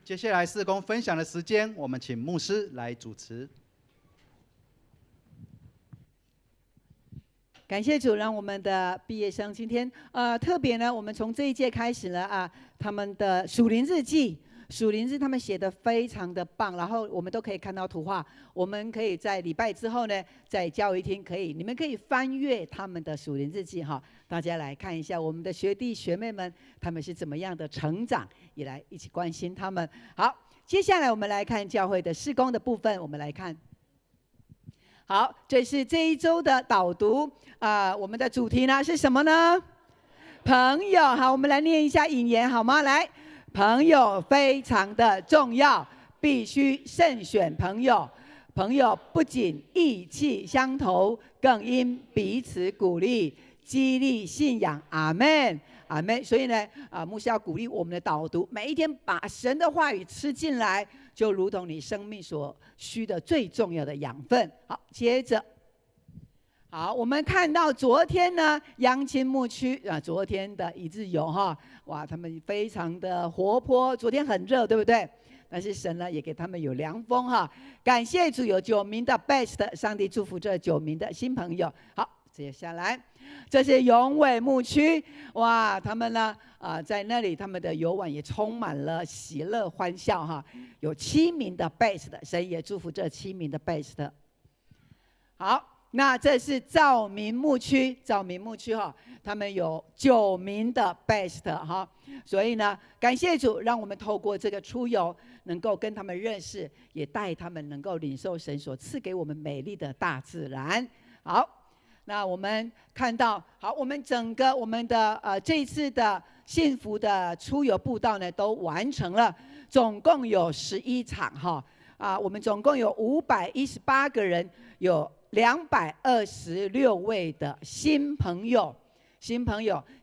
接下来事工分享的时间，我们请牧师来主持。感谢主，让我们的毕业生今天特别呢，我们从这一届开始呢他们的属灵日记。属灵日他们写的非常的棒，然后我们都可以看到图画。我们可以在礼拜之后呢，在教育厅你们可以翻阅他们的属灵日记哈，大家来看一下我们的学弟学妹们他们是怎么样的成长，也来一起关心他们。好，接下来我们来看教会的事工的部分，我们来看。好，这是这一周的导读我们的主题呢是什么呢？朋友。好，我们来念一下引言好吗？来。朋友非常的重要，必须慎选朋友。朋友不仅意气相投，更应彼此鼓励，激励信仰。阿们，阿们。所以呢，牧师要鼓励我们的导读，每一天把神的话语吃进来，就如同你生命所需的最重要的养分。好，接着。好，我们看到昨天呢，阳青牧区昨天的一日游哇，他们非常的活泼。昨天很热，对不对？但是神呢，也给他们有凉风感谢主，有9名的 best， 上帝祝福这9名的新朋友。好，接下来这是永伟牧区，哇，他们呢在那里他们的游玩也充满了喜乐欢笑有7名的 best， 神也祝福这7名的 best。好。那这是兆民牧区，他们有9名的 best 所以呢，感谢主，让我们透过这个出游，能够跟他们认识，也带他们能够领受神所赐给我们美丽的大自然。好，那我们看到，我们的这一次的幸福的出游步道呢，都完成了，总共有11场我们总共有518个人，有226位的新朋友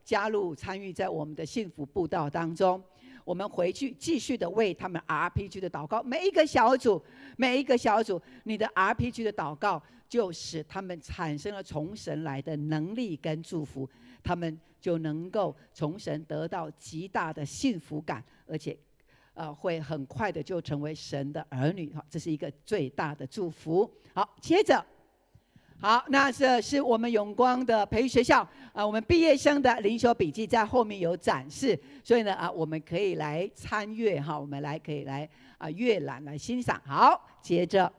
加入参与在我们的幸福步道当中。我们回去继续的为他们 RPG 的祷告，每一个小组，你的 RPG 的祷告就使他们产生了从神来的能力跟祝福，他们就能够从神得到极大的幸福感，而且会很快的就成为神的儿女，这是一个最大的祝福。好，接着好，那这是我们永光的培育学校我们毕业生的灵修笔记在后面有展示，所以呢我们可以来参阅哈，我们可以来阅览来欣赏。好，接着。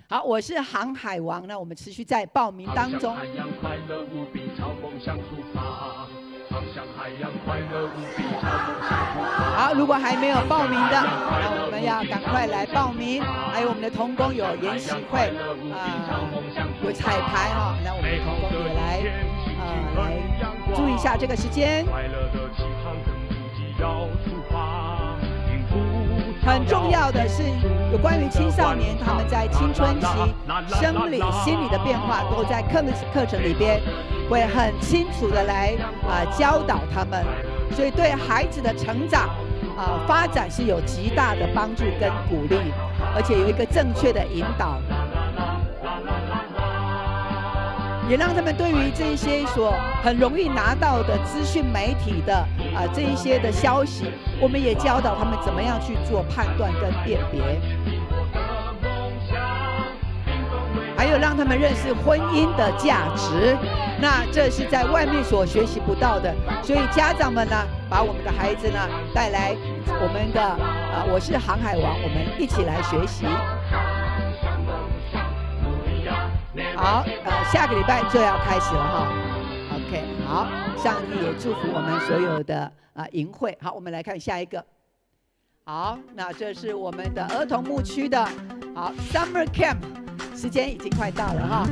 好，我是航海王，那我们持续在报名当中。海洋快乐无比，朝梦想出发。航向海洋快乐无比，朝梦想出发。好，如果还没有报名的，那我们要赶快来报名。还有我们的同工有研习会有彩排哈，那我们的同工也来注意一下这个时间。快乐的起航跟目的要出发。很重要的是，有关于青少年他们在青春期生理、心理的变化，都在课程里边会很清楚的来教导他们，所以对孩子的成长发展是有极大的帮助跟鼓励，而且有一个正确的引导。也让他们对于这一些所很容易拿到的资讯媒体的这一些的消息，我们也教导他们怎么样去做判断跟辨别，还有让他们认识婚姻的价值。那这是在外面所学习不到的，所以家长们呢，把我们的孩子呢带来我们的我是航海王，我们一起来学习。好，下个礼拜就要开始了哈。OK， 好，上帝也祝福我们所有的营会。好，我们来看下一个。好，那这是我们的儿童牧区的Summer Camp， 时间已经快到了哈。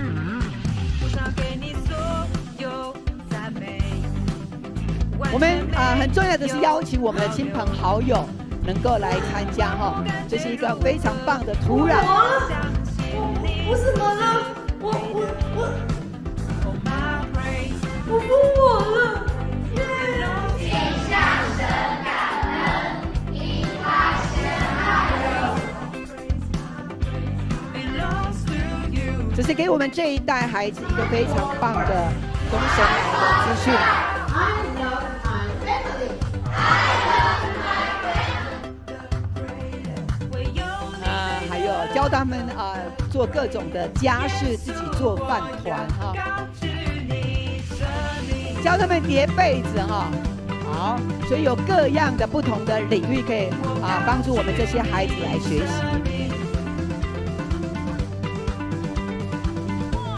我们很重要的是邀请我们的亲朋好友能够来参加哈，这是一个非常棒的土壤。我怎么了？我疯我了！请向神感恩，因他先爱我。这是给我们这一代孩子一个非常棒的从神来的资讯。还有教他们做各种的家事，自己做饭团哈，教他们叠被子哈。好，所以有各样的不同的领域可以帮助我们这些孩子来学习。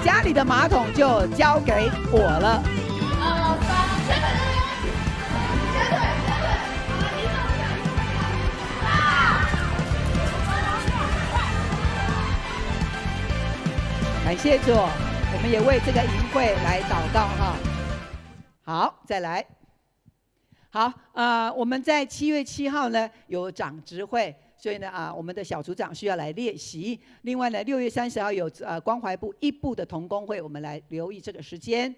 家里的马桶就交给我了。感谢主，我们也为这个营会来祷告哈。好，再来。好，我们在7月7号呢有长执会，所以呢我们的小组长需要来列席。另外呢，6月30号有关怀部1部的同工会，我们来留意这个时间。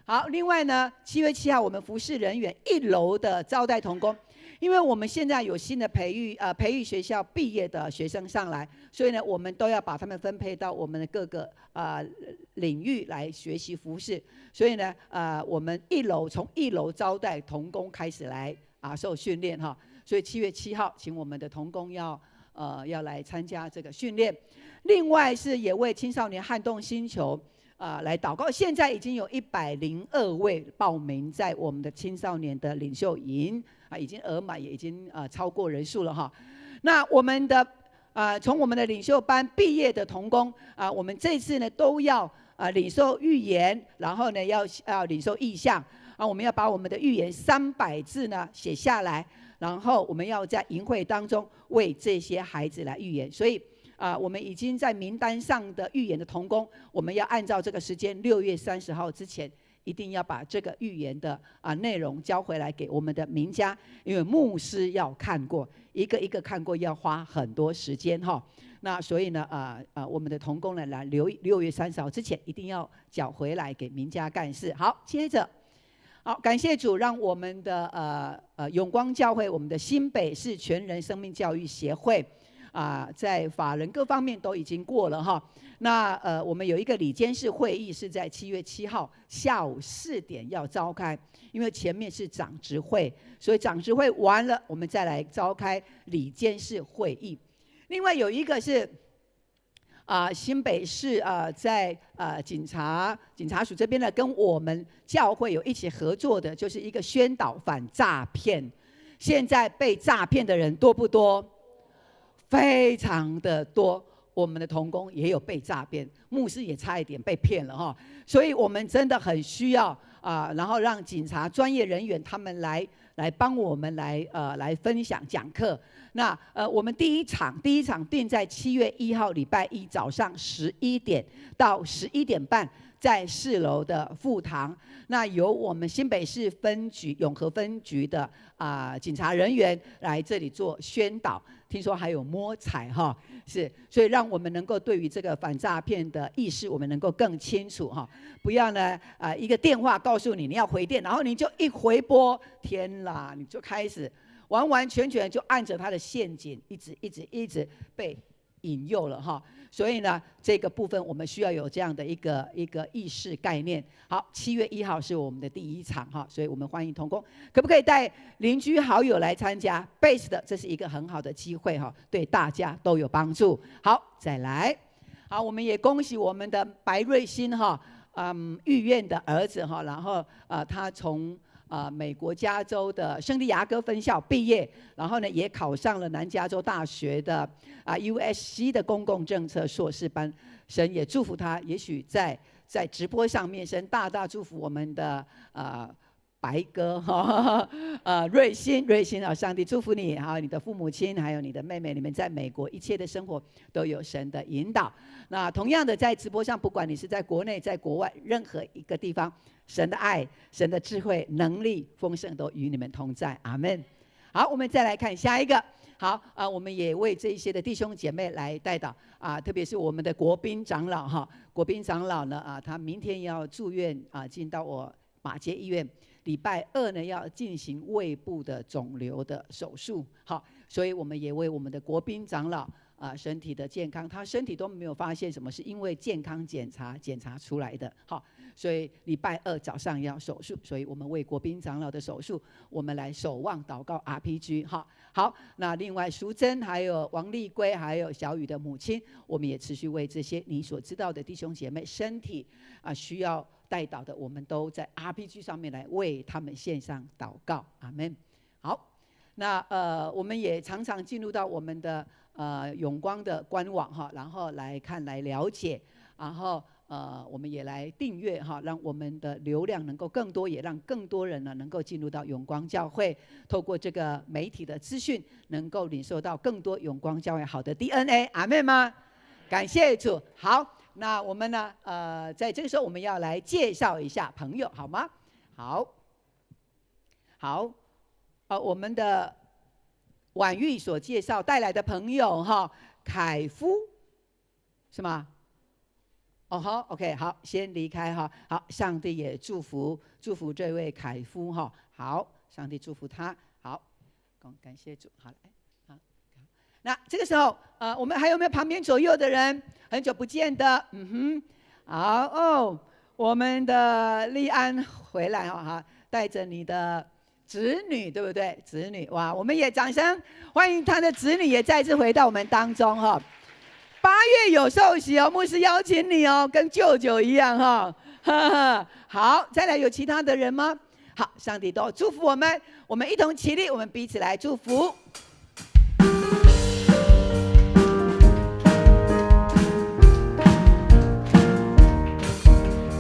好，另外呢，7月7号我们服事人员1楼的招待同工。因为我们现在有新的培育学校毕业的学生上来，所以呢，我们都要把他们分配到我们的各个领域来学习服事。所以呢，我们从1楼招待同工开始来受训练哈。所以7月7号，请我们的同工要来参加这个训练。另外是也为青少年撼动星球来祷告。现在已经有102位报名在我们的青少年的领袖营。已经额满，也已经超过人数了哈。那我们的从我们的领袖班毕业的同工我们这次呢都要领受预言，然后呢要领受意象我们要把我们的预言300字呢写下来，然后我们要在营会当中为这些孩子来预言。所以我们已经在名单上的预言的同工，我们要按照这个时间6月30号之前。一定要把这个预言的内容交回来给我们的名家，因为牧师要看过，一个一个看过，要花很多时间哈。那所以呢，我们的同工呢，来6月30号之前一定要缴回来给名家干事。好，接着，好，感谢主，让我们的永光教会，我们的新北市全人生命教育协会。在法人各方面都已经过了哈。那我们有一个理监事会议是在7月7号下午4点要召开，因为前面是长执会，所以长执会完了，我们再来召开理监事会议。另外有一个是新北市在警察署这边呢，跟我们教会有一起合作的，就是一个宣导反诈骗。现在被诈骗的人多不多？非常的多。我们的同工也有被诈骗，牧师也差一点被骗了哈。所以我们真的很需要然后让警察专业人员他们来帮我们来分享讲课。那我们第一场定在7月1号礼拜一早上11点到11点半，在4楼的副堂。那由我们新北市分局永和分局的警察人员来这里做宣导，听说还有摸彩哈，是，所以让我们能够对于这个反诈骗的意识，我们能够更清楚哈，不要呢一个电话告诉你要回电，然后你就一回拨，天啦，你就开始完完全全就按着他的陷阱，一直被引诱了哈。所以呢，这个部分我们需要有这样的一个意识概念。好，7月1号是我们的第一场哈，所以我们欢迎同工，可不可以带邻居好友来参加 ？Base 的，这是一个很好的机会哈，对大家都有帮助。好，再来，好，我们也恭喜我们的白瑞欣哈，御院的儿子哈，然后他从美国加州的圣地亚哥分校毕业，然后呢也考上了南加州大学的USC 的公共政策硕士班。神也祝福他，也许在直播上面，神大大祝福我们的白哥瑞欣啊，上帝祝福你，还有你的父母亲，还有你的妹妹，你们在美国一切的生活都有神的引导。那同样的，在直播上，不管你是在国内在国外任何一个地方，神的爱、神的智慧、能力、丰盛都与你们同在，阿们。好，我们再来看下一个。好我们也为这一些的弟兄姐妹来代祷特别是我们的国宾长老哈，国宾长老呢他明天要住院进到我马偕医院，礼拜2呢要进行胃部的肿瘤的手术。好，所以我们也为我们的国宾长老身体的健康，他身体都没有发现什么，是因为健康检查出来的。好，所以礼拜2早上要手术，所以我们为国宾长老的手术，我们来守望祷告 RPG。好，那另外淑珍还有王丽圭还有小雨的母亲，我们也持续为这些你所知道的弟兄姐妹身体需要代祷的，我们都在 RPG 上面来为他们献上祷告，阿们。好，那我们也常常进入到我们的永光的官网哈，然后来看来了解，然后我们也来订阅哈，让我们的流量能够更多，也让更多人呢能够进入到永光教会，透过这个媒体的资讯，能够领受到更多永光教会好的 DNA， 阿们吗？感谢主。好，那我们呢在这个时候我们要来介绍一下朋友，好吗？好，我们的婉玉所介绍带来的朋友哈，凯夫是吗？好 ，OK， 好，先离开哈。好，上帝也祝福这位凯夫哈。好，上帝祝福他。好，感谢主。好，来，好。那这个时候，我们还有没有旁边左右的人？很久不见的，好我们的立安回来哈，带着你的子女，对不对？子女，哇，我们也掌声欢迎他的子女也再次回到我们当中哈。8月有受洗哦，牧师邀请你哦，跟舅舅一样哈。好，再来有其他的人吗？好，上帝都祝福我们，我们一同起立，我们彼此来祝福。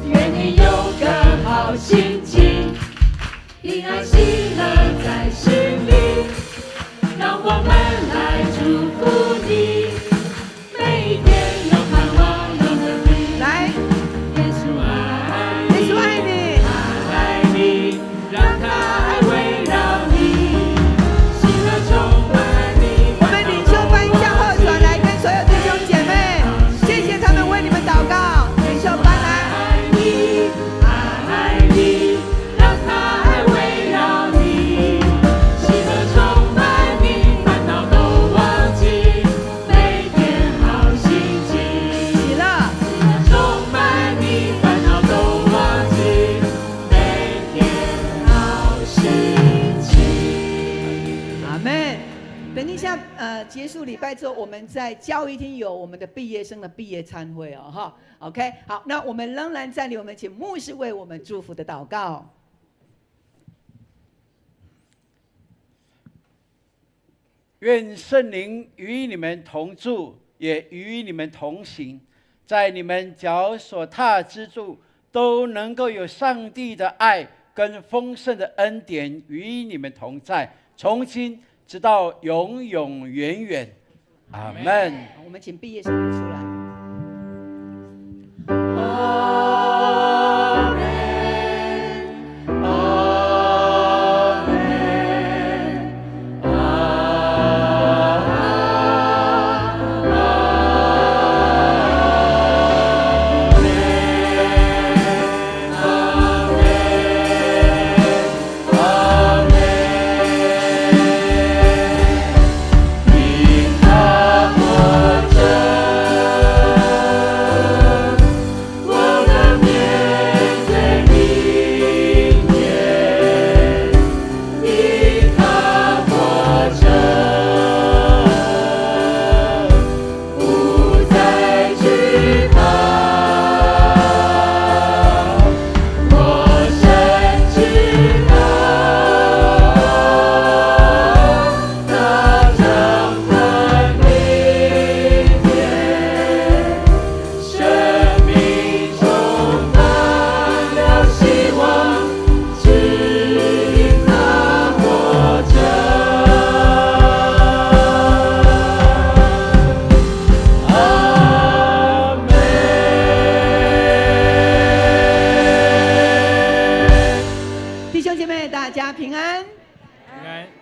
愿你有个好心情，平安喜乐在心里，让我们来祝福你。每一天有盼望，有能力。来，耶稣爱你，耶稣爱你，他爱你，让他爱围绕你，喜乐充满你。我们领袖班向后转来，跟所有弟兄姐妹，谢谢他们为你们祷告。领袖班来，爱你，爱你。结束礼拜之后，我们在教育厅有我们的毕业生的毕业餐会哦，哈。OK， 好，那我们仍然站立，我们请牧师为我们祝福的祷告。愿圣灵与你们同住，也与你们同行，在你们脚所踏之处，都能够有上帝的爱跟丰盛的恩典与你们同在，从今直到永永远远。阿们。我们请毕业生们出来。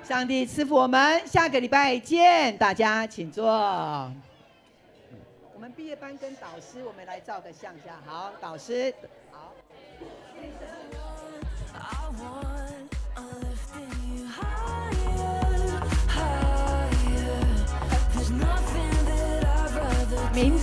上帝赐福我们，下个礼拜见，大家请坐。我们毕业班跟导师，我们来照个相下。好，导师，好。明